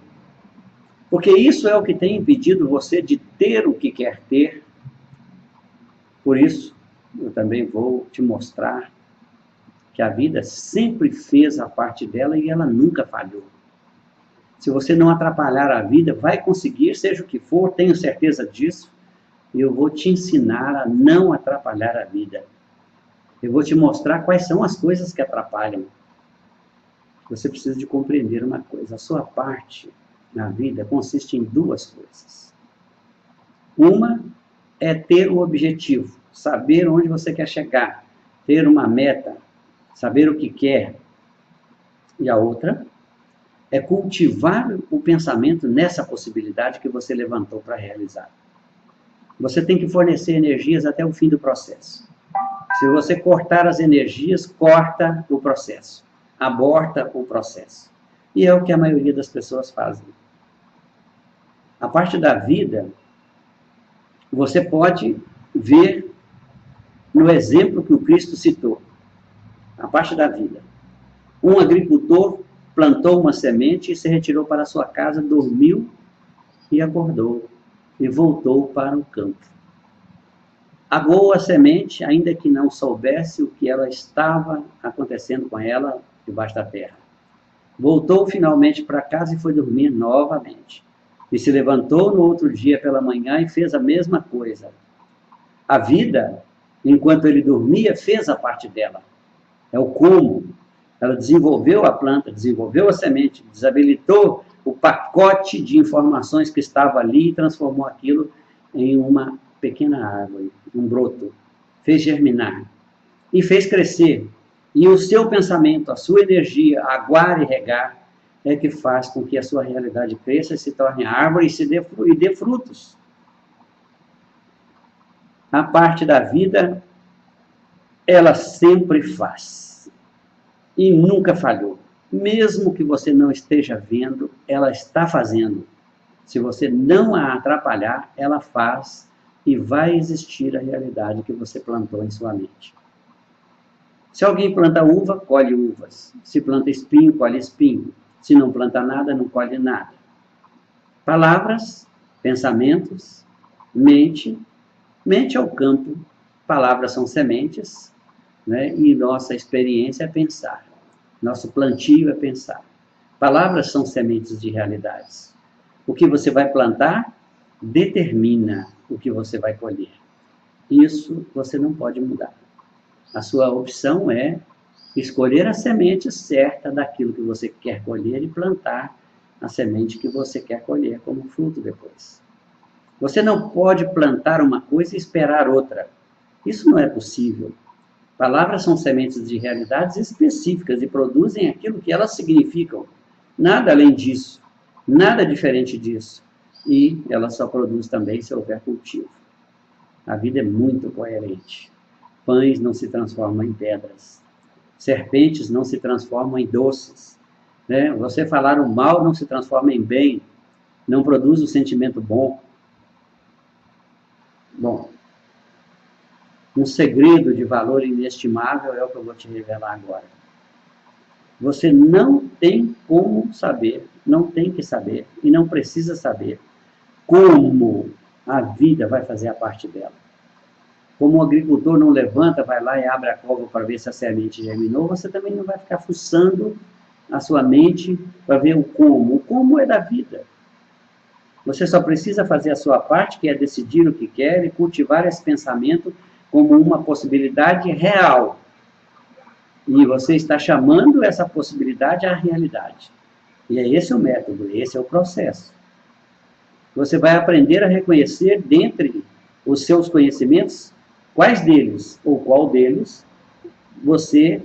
Porque isso é o que tem impedido você de ter o que quer ter. Por isso, eu também vou te mostrar que a vida sempre fez a parte dela e ela nunca falhou. Se você não atrapalhar a vida, vai conseguir, seja o que for, tenho certeza disso. E eu vou te ensinar a não atrapalhar a vida. Eu vou te mostrar quais são as coisas que atrapalham. Você precisa de compreender uma coisa. A sua parte na vida consiste em duas coisas. Uma é ter o objetivo, saber onde você quer chegar, ter uma meta, saber o que quer. E a outra é cultivar o pensamento nessa possibilidade que você levantou para realizar. Você tem que fornecer energias até o fim do processo. Se você cortar as energias, corta o processo, aborta o processo. E é o que a maioria das pessoas fazem. A parte da vida, você pode ver no exemplo que o Cristo citou. A parte da vida. Um agricultor plantou uma semente e se retirou para sua casa, dormiu e acordou. E voltou para o campo. Agou a semente, ainda que não soubesse o que ela estava acontecendo com ela debaixo da terra. Voltou finalmente para casa e foi dormir novamente. E se levantou no outro dia pela manhã e fez a mesma coisa. A vida, enquanto ele dormia, fez a parte dela. É o como. Ela desenvolveu a planta, desenvolveu a semente, desabilitou o pacote de informações que estava ali e transformou aquilo em uma pequena árvore, um broto. Fez germinar e fez crescer. E o seu pensamento, a sua energia, aguar e regar, é que faz com que a sua realidade cresça e se torne árvore e dê frutos. A parte da vida, ela sempre faz. E nunca falhou. Mesmo que você não esteja vendo, ela está fazendo. Se você não a atrapalhar, ela faz e vai existir a realidade que você plantou em sua mente. Se alguém planta uva, colhe uvas. Se planta espinho, colhe espinho. Se não planta nada, não colhe nada. Palavras, pensamentos, mente. Mente é o campo, palavras são sementes, né? E nossa experiência é pensar. Nosso plantio é pensar. Palavras são sementes de realidades. O que você vai plantar determina o que você vai colher. Isso você não pode mudar. A sua opção é escolher a semente certa daquilo que você quer colher e plantar a semente que você quer colher como fruto depois. Você não pode plantar uma coisa e esperar outra. Isso não é possível. Palavras são sementes de realidades específicas e produzem aquilo que elas significam. Nada além disso. Nada diferente disso. E ela só produz também se houver cultivo. A vida é muito coerente. Pães não se transformam em pedras. Serpentes não se transformam em doces. Né? Você falar o mal não se transforma em bem. Não produz o sentimento bom. Bom, um segredo de valor inestimável é o que eu vou te revelar agora. Você não tem como saber, não tem que saber e não precisa saber como a vida vai fazer a parte dela. Como o agricultor não levanta, vai lá e abre a cova para ver se a semente germinou, você também não vai ficar fuçando a sua mente para ver o como. O como é da vida. Você só precisa fazer a sua parte, que é decidir o que quer e cultivar esse pensamento como uma possibilidade real. E você está chamando essa possibilidade à realidade. E é esse o método, esse é o processo. Você vai aprender a reconhecer dentre os seus conhecimentos quais deles ou qual deles você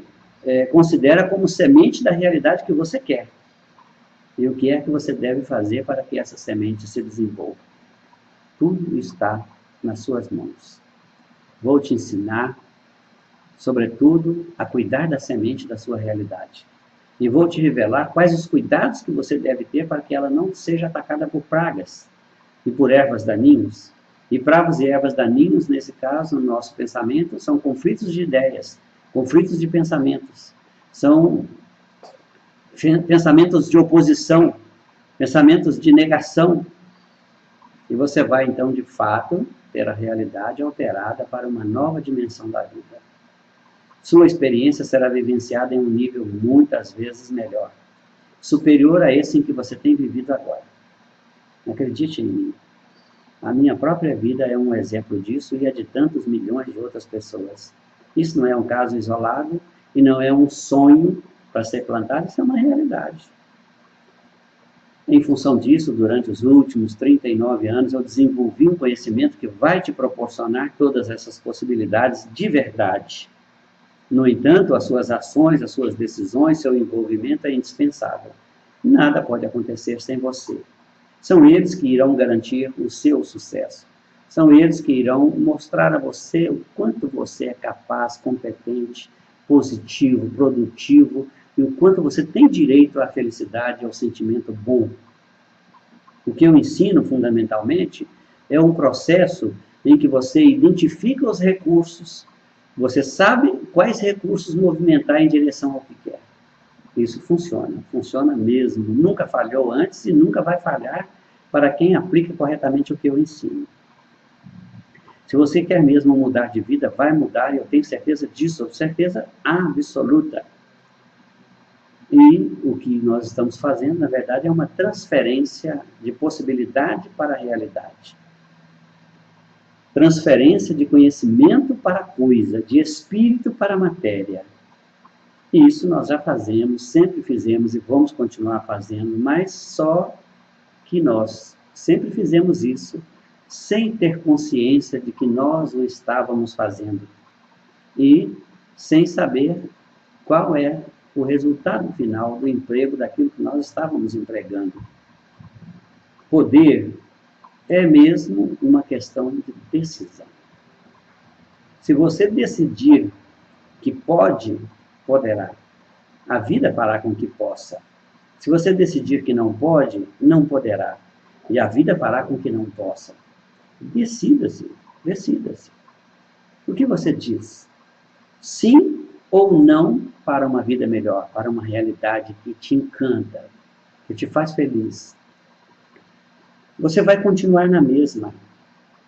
considera como semente da realidade que você quer. E o que é que você deve fazer para que essa semente se desenvolva. Tudo está nas suas mãos. Vou te ensinar, sobretudo, a cuidar da semente da sua realidade. E vou te revelar quais os cuidados que você deve ter para que ela não seja atacada por pragas. e por ervas daninhos. E bravos e ervas daninhos, nesse caso, no nosso pensamento, são conflitos de ideias, conflitos de pensamentos. São pensamentos de oposição, pensamentos de negação. E você vai, então, de fato, ter a realidade alterada para uma nova dimensão da vida. Sua experiência será vivenciada em um nível muitas vezes melhor, superior a esse em que você tem vivido agora. Acredite em mim. A minha própria vida é um exemplo disso e é de tantos milhões de outras pessoas. Isso não é um caso isolado e não é um sonho para ser plantado, isso é uma realidade. Em função disso, durante os últimos 39 anos, eu desenvolvi um conhecimento que vai te proporcionar todas essas possibilidades de verdade. No entanto, as suas ações, as suas decisões, seu envolvimento é indispensável. Nada pode acontecer sem você. São eles que irão garantir o seu sucesso. São eles que irão mostrar a você o quanto você é capaz, competente, positivo, produtivo, e o quanto você tem direito à felicidade e ao sentimento bom. O que eu ensino, fundamentalmente, é um processo em que você identifica os recursos, você sabe quais recursos movimentar em direção ao que quer. Isso funciona mesmo. Nunca falhou antes e nunca vai falhar para quem aplica corretamente o que eu ensino. Se você quer mesmo mudar de vida, vai mudar, e eu tenho certeza disso, certeza absoluta. E o que nós estamos fazendo, na verdade, é uma transferência de possibilidade para a realidade. Transferência de conhecimento para a coisa, de espírito para a matéria. E isso nós já fazemos, sempre fizemos e vamos continuar fazendo, mas só que nós sempre fizemos isso sem ter consciência de que nós o estávamos fazendo e sem saber qual é o resultado final do emprego daquilo que nós estávamos empregando. Poder é mesmo uma questão de decisão. Se você decidir que pode, poderá. A vida fará com que possa. Se você decidir que não pode, não poderá. E a vida fará com que não possa. Decida-se, decida-se. O que você diz? Sim ou não para uma vida melhor, para uma realidade que te encanta, que te faz feliz. Você vai continuar na mesma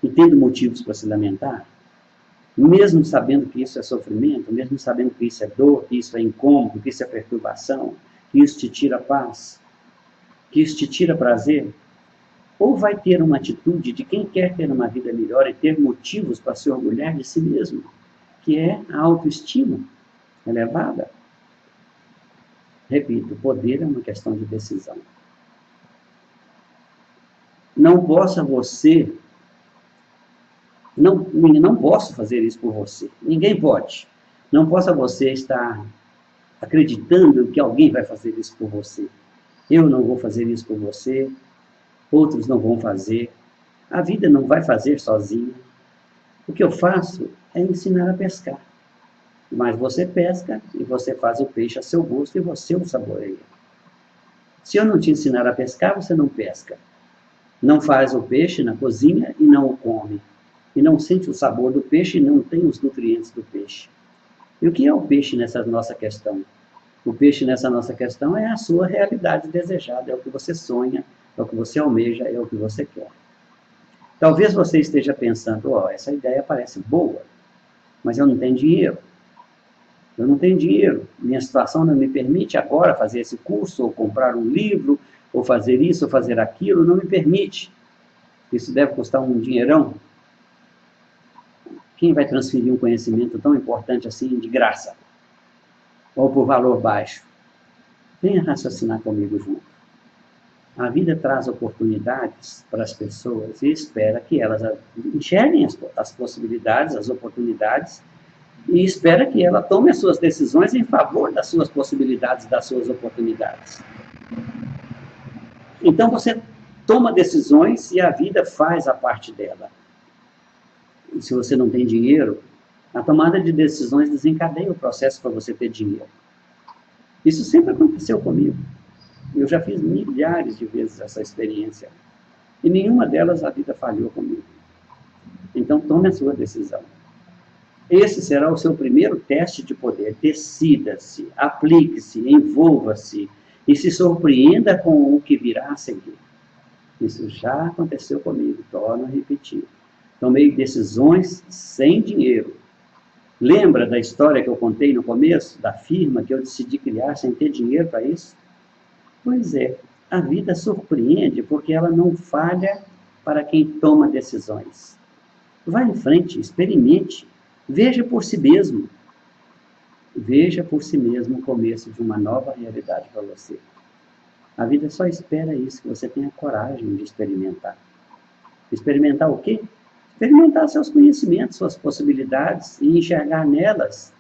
e tendo motivos para se lamentar? Mesmo sabendo que isso é sofrimento, mesmo sabendo que isso é dor, que isso é incômodo, que isso é perturbação, que isso te tira paz, que isso te tira prazer? Ou vai ter uma atitude de quem quer ter uma vida melhor e ter motivos para se orgulhar de si mesmo, que é a autoestima elevada? Repito, poder é uma questão de decisão. Não possa você... Não posso fazer isso por você. Ninguém pode. Não possa você estar acreditando que alguém vai fazer isso por você. Eu não vou fazer isso por você. Outros não vão fazer. A vida não vai fazer sozinha. O que eu faço é ensinar a pescar. Mas você pesca e você faz o peixe a seu gosto e você o saboreia. Se eu não te ensinar a pescar, você não pesca. Não faz o peixe na cozinha e não o come. E não sente o sabor do peixe e não tem os nutrientes do peixe. E o que é o peixe nessa nossa questão? O peixe nessa nossa questão é a sua realidade desejada, é o que você sonha, é o que você almeja, é o que você quer. Talvez você esteja pensando, essa ideia parece boa, mas eu não tenho dinheiro. Eu não tenho dinheiro, minha situação não me permite agora fazer esse curso, ou comprar um livro, ou fazer isso, ou fazer aquilo, não me permite. Isso deve custar um dinheirão. Quem vai transferir um conhecimento tão importante assim de graça? Ou por valor baixo? Venha raciocinar comigo junto. A vida traz oportunidades para as pessoas e espera que elas enxerguem as possibilidades, as oportunidades, e espera que ela tome as suas decisões em favor das suas possibilidades, das suas oportunidades. Então você toma decisões e a vida faz a parte dela. E se você não tem dinheiro, a tomada de decisões desencadeia o processo para você ter dinheiro. Isso sempre aconteceu comigo. Eu já fiz milhares de vezes essa experiência. E nenhuma delas a vida falhou comigo. Então tome a sua decisão. Esse será o seu primeiro teste de poder. Decida-se, aplique-se, envolva-se e se surpreenda com o que virá a seguir. Isso já aconteceu comigo, torno a repetir. Tomei decisões sem dinheiro. Lembra da história que eu contei no começo, da firma que eu decidi criar sem ter dinheiro para isso? Pois é, a vida surpreende porque ela não falha para quem toma decisões. Vá em frente, experimente, veja por si mesmo. Veja por si mesmo o começo de uma nova realidade para você. A vida só espera isso, que você tenha coragem de experimentar. Experimentar o quê? Experimentar seus conhecimentos, suas possibilidades e enxergar nelas,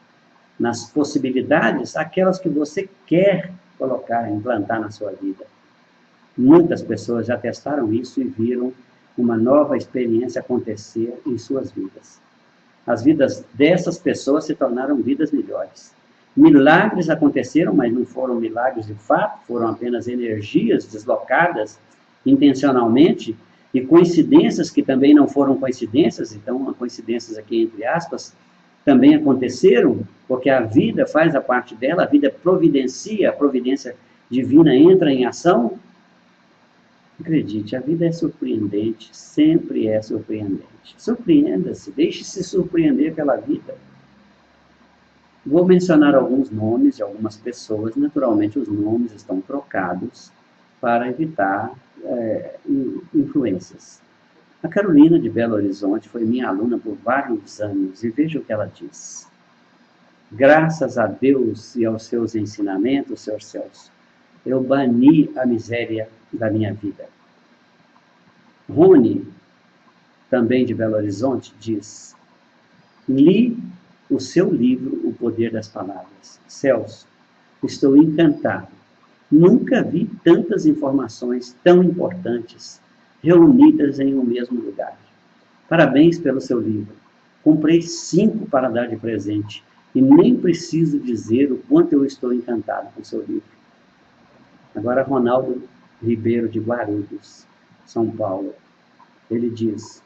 nas possibilidades, aquelas que você quer colocar, implantar na sua vida. Muitas pessoas já testaram isso e viram uma nova experiência acontecer em suas vidas. As vidas dessas pessoas se tornaram vidas melhores. Milagres aconteceram, mas não foram milagres de fato, foram apenas energias deslocadas intencionalmente e coincidências que também não foram coincidências, então coincidências aqui entre aspas, também aconteceram, porque a vida faz a parte dela, a vida providencia, a providência divina entra em ação. Acredite, a vida é surpreendente, sempre é surpreendente. Surpreenda-se, deixe-se surpreender pela vida. Vou mencionar alguns nomes de algumas pessoas, naturalmente os nomes estão trocados para evitar influências. A Carolina de Belo Horizonte foi minha aluna por vários anos e veja o que ela diz. Graças a Deus e aos seus ensinamentos, Sr. Celso, eu bani a miséria da minha vida. Rony, também de Belo Horizonte, diz, li o seu livro, O Poder das Palavras. Celso, estou encantado. Nunca vi tantas informações tão importantes reunidas em um mesmo lugar. Parabéns pelo seu livro. Comprei 5 para dar de presente e nem preciso dizer o quanto eu estou encantado com seu livro. Agora, Ronaldo Ribeiro de Guarulhos, São Paulo. Ele diz,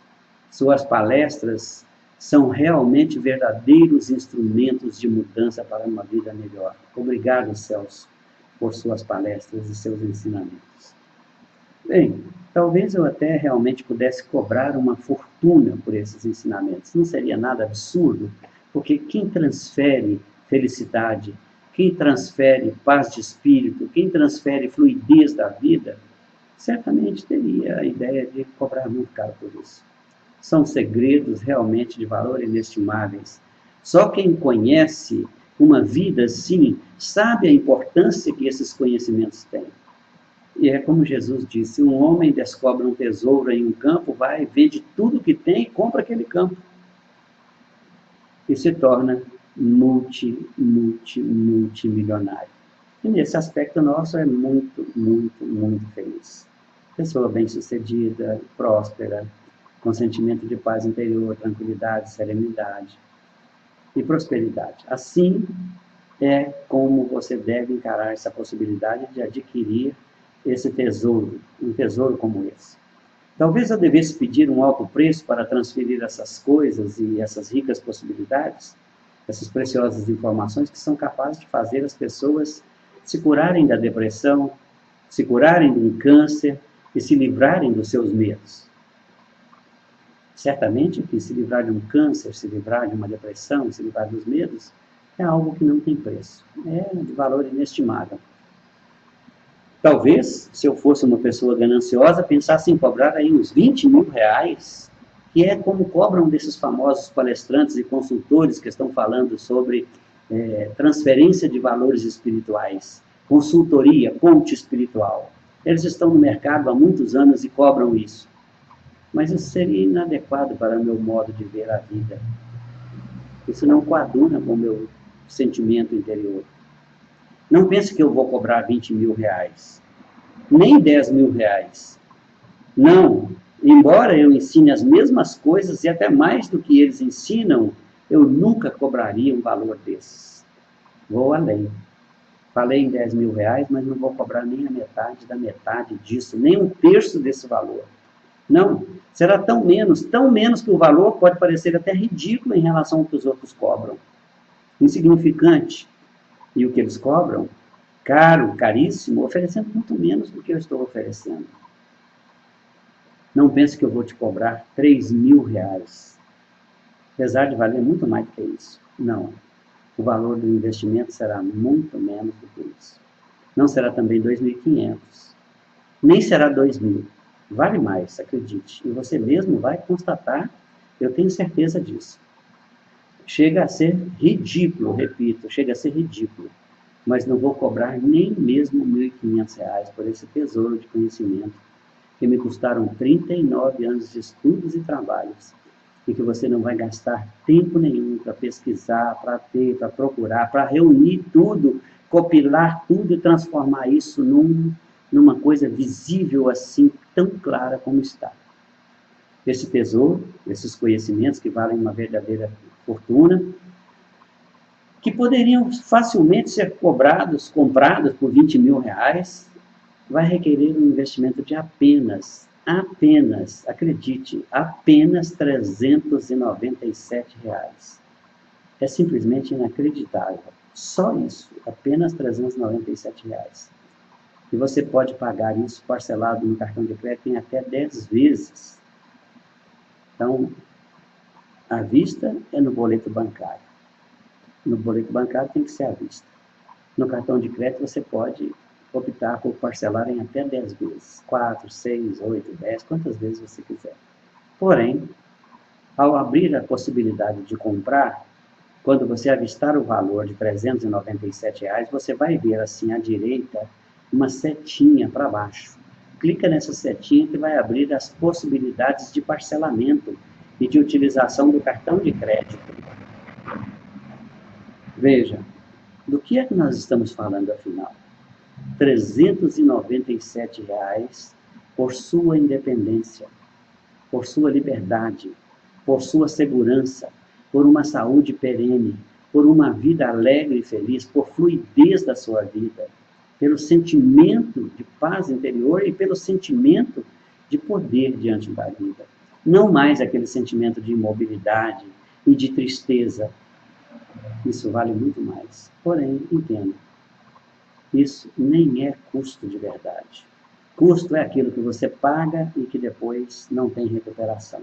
suas palestras são realmente verdadeiros instrumentos de mudança para uma vida melhor. Obrigado, Celso, por suas palestras e seus ensinamentos. Bem, talvez eu até realmente pudesse cobrar uma fortuna por esses ensinamentos. Não seria nada absurdo, porque quem transfere felicidade, quem transfere paz de espírito, quem transfere fluidez da vida, certamente teria a ideia de cobrar muito caro por isso. São segredos realmente de valor inestimáveis. Só quem conhece uma vida assim, sabe a importância que esses conhecimentos têm. E é como Jesus disse, um homem descobre um tesouro em um campo, vai, vende tudo que tem e compra aquele campo. E se torna multimilionário. E nesse aspecto nosso é muito feliz. Pessoa bem-sucedida, próspera, com sentimento de paz interior, tranquilidade, serenidade e prosperidade. Assim é como você deve encarar essa possibilidade de adquirir esse tesouro, um tesouro como esse. Talvez eu devesse pedir um alto preço para transferir essas coisas e essas ricas possibilidades, essas preciosas informações que são capazes de fazer as pessoas se curarem da depressão, se curarem de um câncer e se livrarem dos seus medos. Certamente que se livrar de um câncer, se livrar de uma depressão, se livrar dos medos, é algo que não tem preço, é de valor inestimável. Talvez, se eu fosse uma pessoa gananciosa, pensasse em cobrar aí uns 20 mil reais, que é como cobram desses famosos palestrantes e consultores que estão falando sobre transferência de valores espirituais, consultoria, coach espiritual. Eles estão no mercado há muitos anos e cobram isso. Mas isso seria inadequado para o meu modo de ver a vida. Isso não coaduna com o meu sentimento interior. Não pense que eu vou cobrar 20 mil reais, nem 10 mil reais. Não, embora eu ensine as mesmas coisas e até mais do que eles ensinam, eu nunca cobraria um valor desses. Vou além. Falei em 10 mil reais, mas não vou cobrar nem a metade da metade disso, nem um terço desse valor. Não, será tão menos que o valor pode parecer até ridículo em relação ao que os outros cobram. Insignificante. E o que eles cobram? Caro, caríssimo, oferecendo muito menos do que eu estou oferecendo. Não pense que eu vou te cobrar R$ 3.000, apesar de valer muito mais do que isso. Não. O valor do investimento será muito menos do que isso. Não será também 2.500, nem será 2.000. Vale mais, acredite. E você mesmo vai constatar, eu tenho certeza disso. Chega a ser ridículo, repito, chega a ser ridículo. Mas não vou cobrar nem mesmo R$ 1.500 por esse tesouro de conhecimento que me custaram 39 anos de estudos e trabalhos, e que você não vai gastar tempo nenhum para pesquisar, para ter, para procurar, para reunir tudo, compilar tudo e transformar isso numa coisa visível assim, tão clara como está. Esse tesouro, esses conhecimentos que valem uma verdadeira fortuna, que poderiam facilmente ser comprados por R$ 20.000, vai requerer um investimento de apenas, acredite, apenas R$ 397. É simplesmente inacreditável. Só isso, apenas R$ 397. E você pode pagar isso parcelado no cartão de crédito em até 10 vezes. Então, à vista é no boleto bancário. No boleto bancário tem que ser à vista. No cartão de crédito você pode optar por parcelar em até 10 vezes. 4, 6, 8, 10, quantas vezes você quiser. Porém, ao abrir a possibilidade de comprar, quando você avistar o valor de R$ 397, você vai ver assim à direita uma setinha para baixo. Clica nessa setinha que vai abrir as possibilidades de parcelamento e de utilização do cartão de crédito. Veja, do que é que nós estamos falando afinal? R$ 397 por sua independência, por sua liberdade, por sua segurança, por uma saúde perene, por uma vida alegre e feliz, por fluidez da sua vida, pelo sentimento de paz interior e pelo sentimento de poder diante da vida. Não mais aquele sentimento de imobilidade e de tristeza. Isso vale muito mais. Porém, entenda, isso nem é custo de verdade. Custo é aquilo que você paga e que depois não tem recuperação.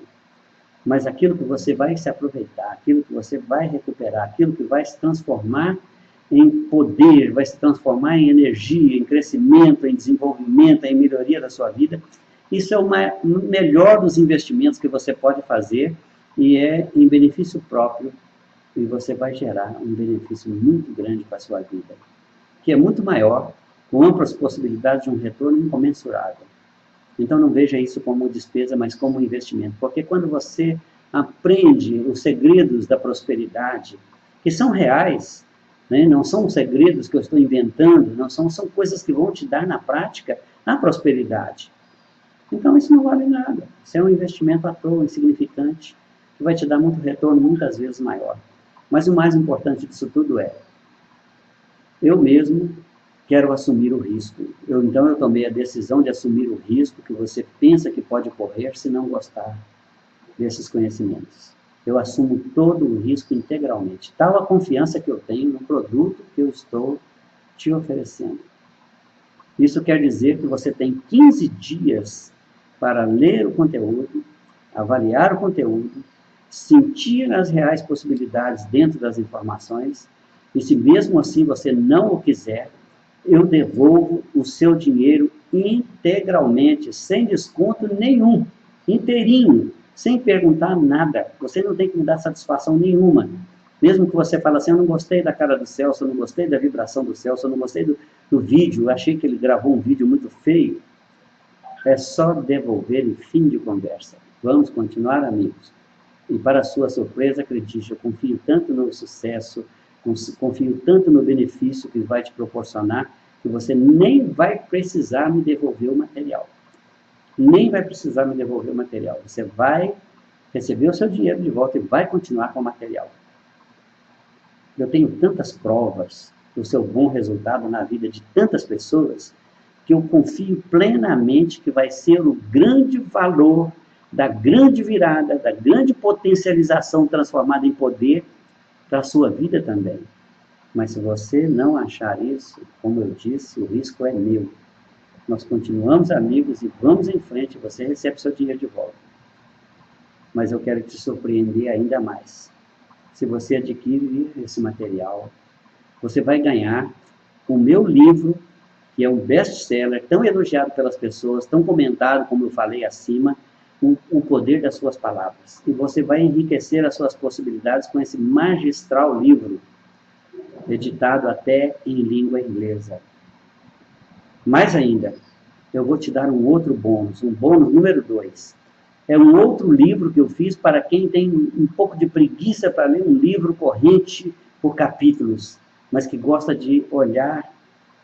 Mas aquilo que você vai se aproveitar, aquilo que você vai recuperar, aquilo que vai se transformar em poder, vai se transformar em energia, em crescimento, em desenvolvimento, em melhoria da sua vida, isso é o melhor dos investimentos que você pode fazer e é em benefício próprio, e você vai gerar um benefício muito grande para a sua vida, que é muito maior, com amplas possibilidades de um retorno incomensurável. Então não veja isso como despesa, mas como investimento, porque quando você aprende os segredos da prosperidade, que são reais, né? Não são segredos que eu estou inventando, não são coisas que vão te dar na prática a prosperidade. Então isso não vale nada, isso é um investimento à toa, insignificante, que vai te dar muito retorno, muitas vezes maior. Mas o mais importante disso tudo é, eu mesmo quero assumir o risco. Então eu tomei a decisão de assumir o risco que você pensa que pode correr se não gostar desses conhecimentos. Eu assumo todo o risco integralmente. Tal a confiança que eu tenho no produto que eu estou te oferecendo. Isso quer dizer que você tem 15 dias para ler o conteúdo, avaliar o conteúdo, sentir as reais possibilidades dentro das informações, e se mesmo assim você não o quiser, eu devolvo o seu dinheiro integralmente, sem desconto nenhum, inteirinho, sem perguntar nada. Você não tem que me dar satisfação nenhuma. Mesmo que você fale assim, eu não gostei da cara do Celso, eu não gostei da vibração do Celso, eu não gostei do vídeo, eu achei que ele gravou um vídeo muito feio. É só devolver e fim de conversa. Vamos continuar, amigos. E para sua surpresa, acredite, eu confio tanto no sucesso, confio tanto no benefício que vai te proporcionar, que você nem vai precisar me devolver o material. Nem vai precisar me devolver o material. Você vai receber o seu dinheiro de volta e vai continuar com o material. Eu tenho tantas provas do seu bom resultado na vida de tantas pessoas, que eu confio plenamente que vai ser o grande valor da grande virada, da grande potencialização transformada em poder para a sua vida também. Mas se você não achar isso, como eu disse, o risco é meu. Nós continuamos amigos e vamos em frente, você recebe seu dinheiro de volta. Mas eu quero te surpreender ainda mais. Se você adquirir esse material, você vai ganhar o meu livro, que é um best-seller, tão elogiado pelas pessoas, tão comentado, como eu falei acima, o poder das suas palavras. E você vai enriquecer as suas possibilidades com esse magistral livro, editado até em língua inglesa. Mais ainda, eu vou te dar um outro bônus, um bônus número 2. É um outro livro que eu fiz para quem tem um pouco de preguiça para ler um livro corrente por capítulos, mas que gosta de olhar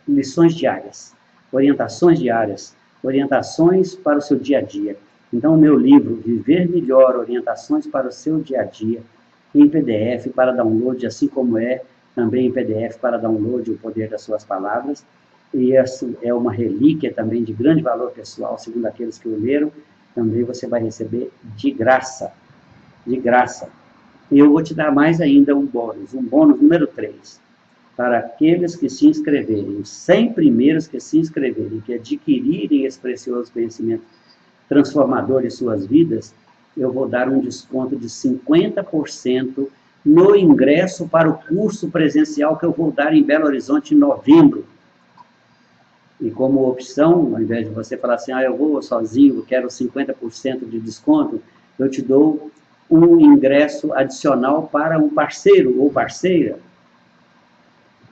lições diárias, orientações para o seu dia a dia. Então, o meu livro, Viver Melhor, Orientações para o seu dia a dia, em PDF para download, assim como é também em PDF para download o poder das suas palavras. E essa é uma relíquia também de grande valor pessoal, segundo aqueles que o leram, também você vai receber de graça. De graça. E eu vou te dar mais ainda um bônus número 3. Para aqueles que se inscreverem, os 100 primeiros que se inscreverem, que adquirirem esse precioso conhecimento transformador em suas vidas, eu vou dar um desconto de 50% no ingresso para o curso presencial que eu vou dar em Belo Horizonte em novembro. E como opção, ao invés de você falar assim, eu vou sozinho, eu quero 50% de desconto, eu te dou um ingresso adicional para um parceiro ou parceira.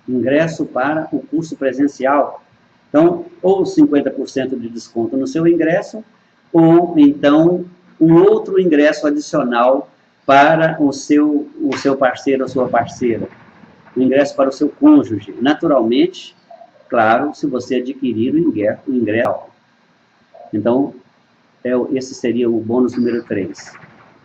Ingresso para o curso presencial. Então, ou 50% de desconto no seu ingresso, ou então um outro ingresso adicional para o seu parceiro ou sua parceira. O ingresso para o seu cônjuge. Naturalmente, claro, se você adquirir o ingresso. Então, esse seria o bônus número 3.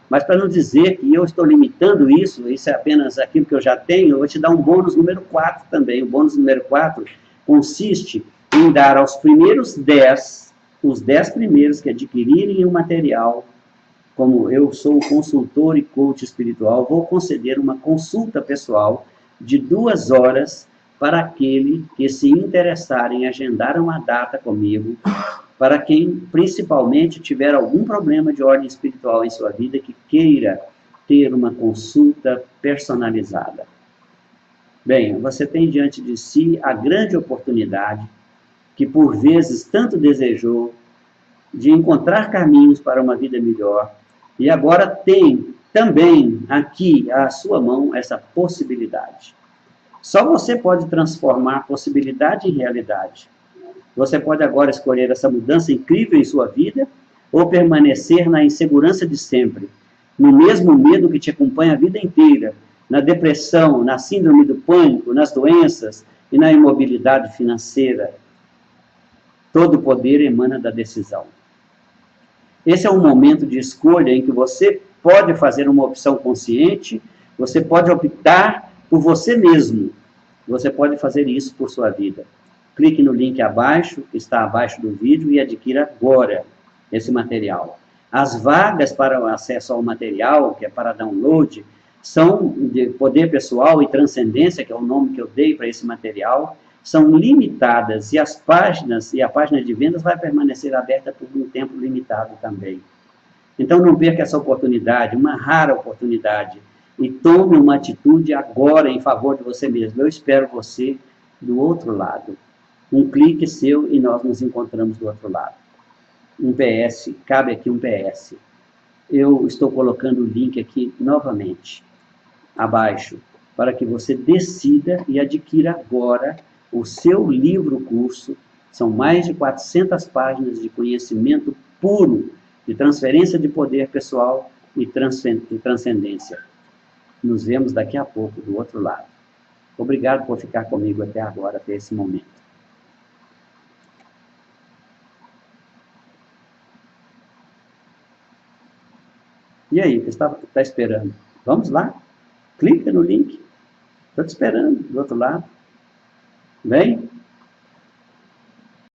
Mas para não dizer que eu estou limitando isso é apenas aquilo que eu já tenho, eu vou te dar um bônus número 4 também. O bônus número 4 consiste em dar aos primeiros 10, os 10 primeiros que adquirirem o material, como eu sou consultor e coach espiritual, vou conceder uma consulta pessoal de 2 horas para aquele que se interessar em agendar uma data comigo, para quem principalmente tiver algum problema de ordem espiritual em sua vida, que queira ter uma consulta personalizada. Bem, você tem diante de si a grande oportunidade, que por vezes tanto desejou, de encontrar caminhos para uma vida melhor, e agora tem também aqui à sua mão essa possibilidade. Só você pode transformar a possibilidade em realidade. Você pode agora escolher essa mudança incrível em sua vida ou permanecer na insegurança de sempre, no mesmo medo que te acompanha a vida inteira, na depressão, na síndrome do pânico, nas doenças e na imobilidade financeira. Todo o poder emana da decisão. Esse é um momento de escolha em que você pode fazer uma opção consciente, você pode optar por você mesmo. Você pode fazer isso por sua vida. Clique no link abaixo, que está abaixo do vídeo, e adquira agora esse material. As vagas para o acesso ao material, que é para download, são de poder pessoal e transcendência, que é o nome que eu dei para esse material, são limitadas e as páginas, e a página de vendas vai permanecer aberta por um tempo limitado também. Então não perca essa oportunidade, uma rara oportunidade, e tome uma atitude agora em favor de você mesmo. Eu espero você do outro lado. Um clique seu e nós nos encontramos do outro lado. Um PS, cabe aqui um PS. Eu estou colocando o link aqui novamente, abaixo, para que você decida e adquira agora o seu livro-curso. São mais de 400 páginas de conhecimento puro, de transferência de poder pessoal e transcendência. Nos vemos daqui a pouco do outro lado. Obrigado por ficar comigo até agora, até esse momento. E aí, o que está esperando? Vamos lá? Clica no link. Estou te esperando do outro lado. Vem?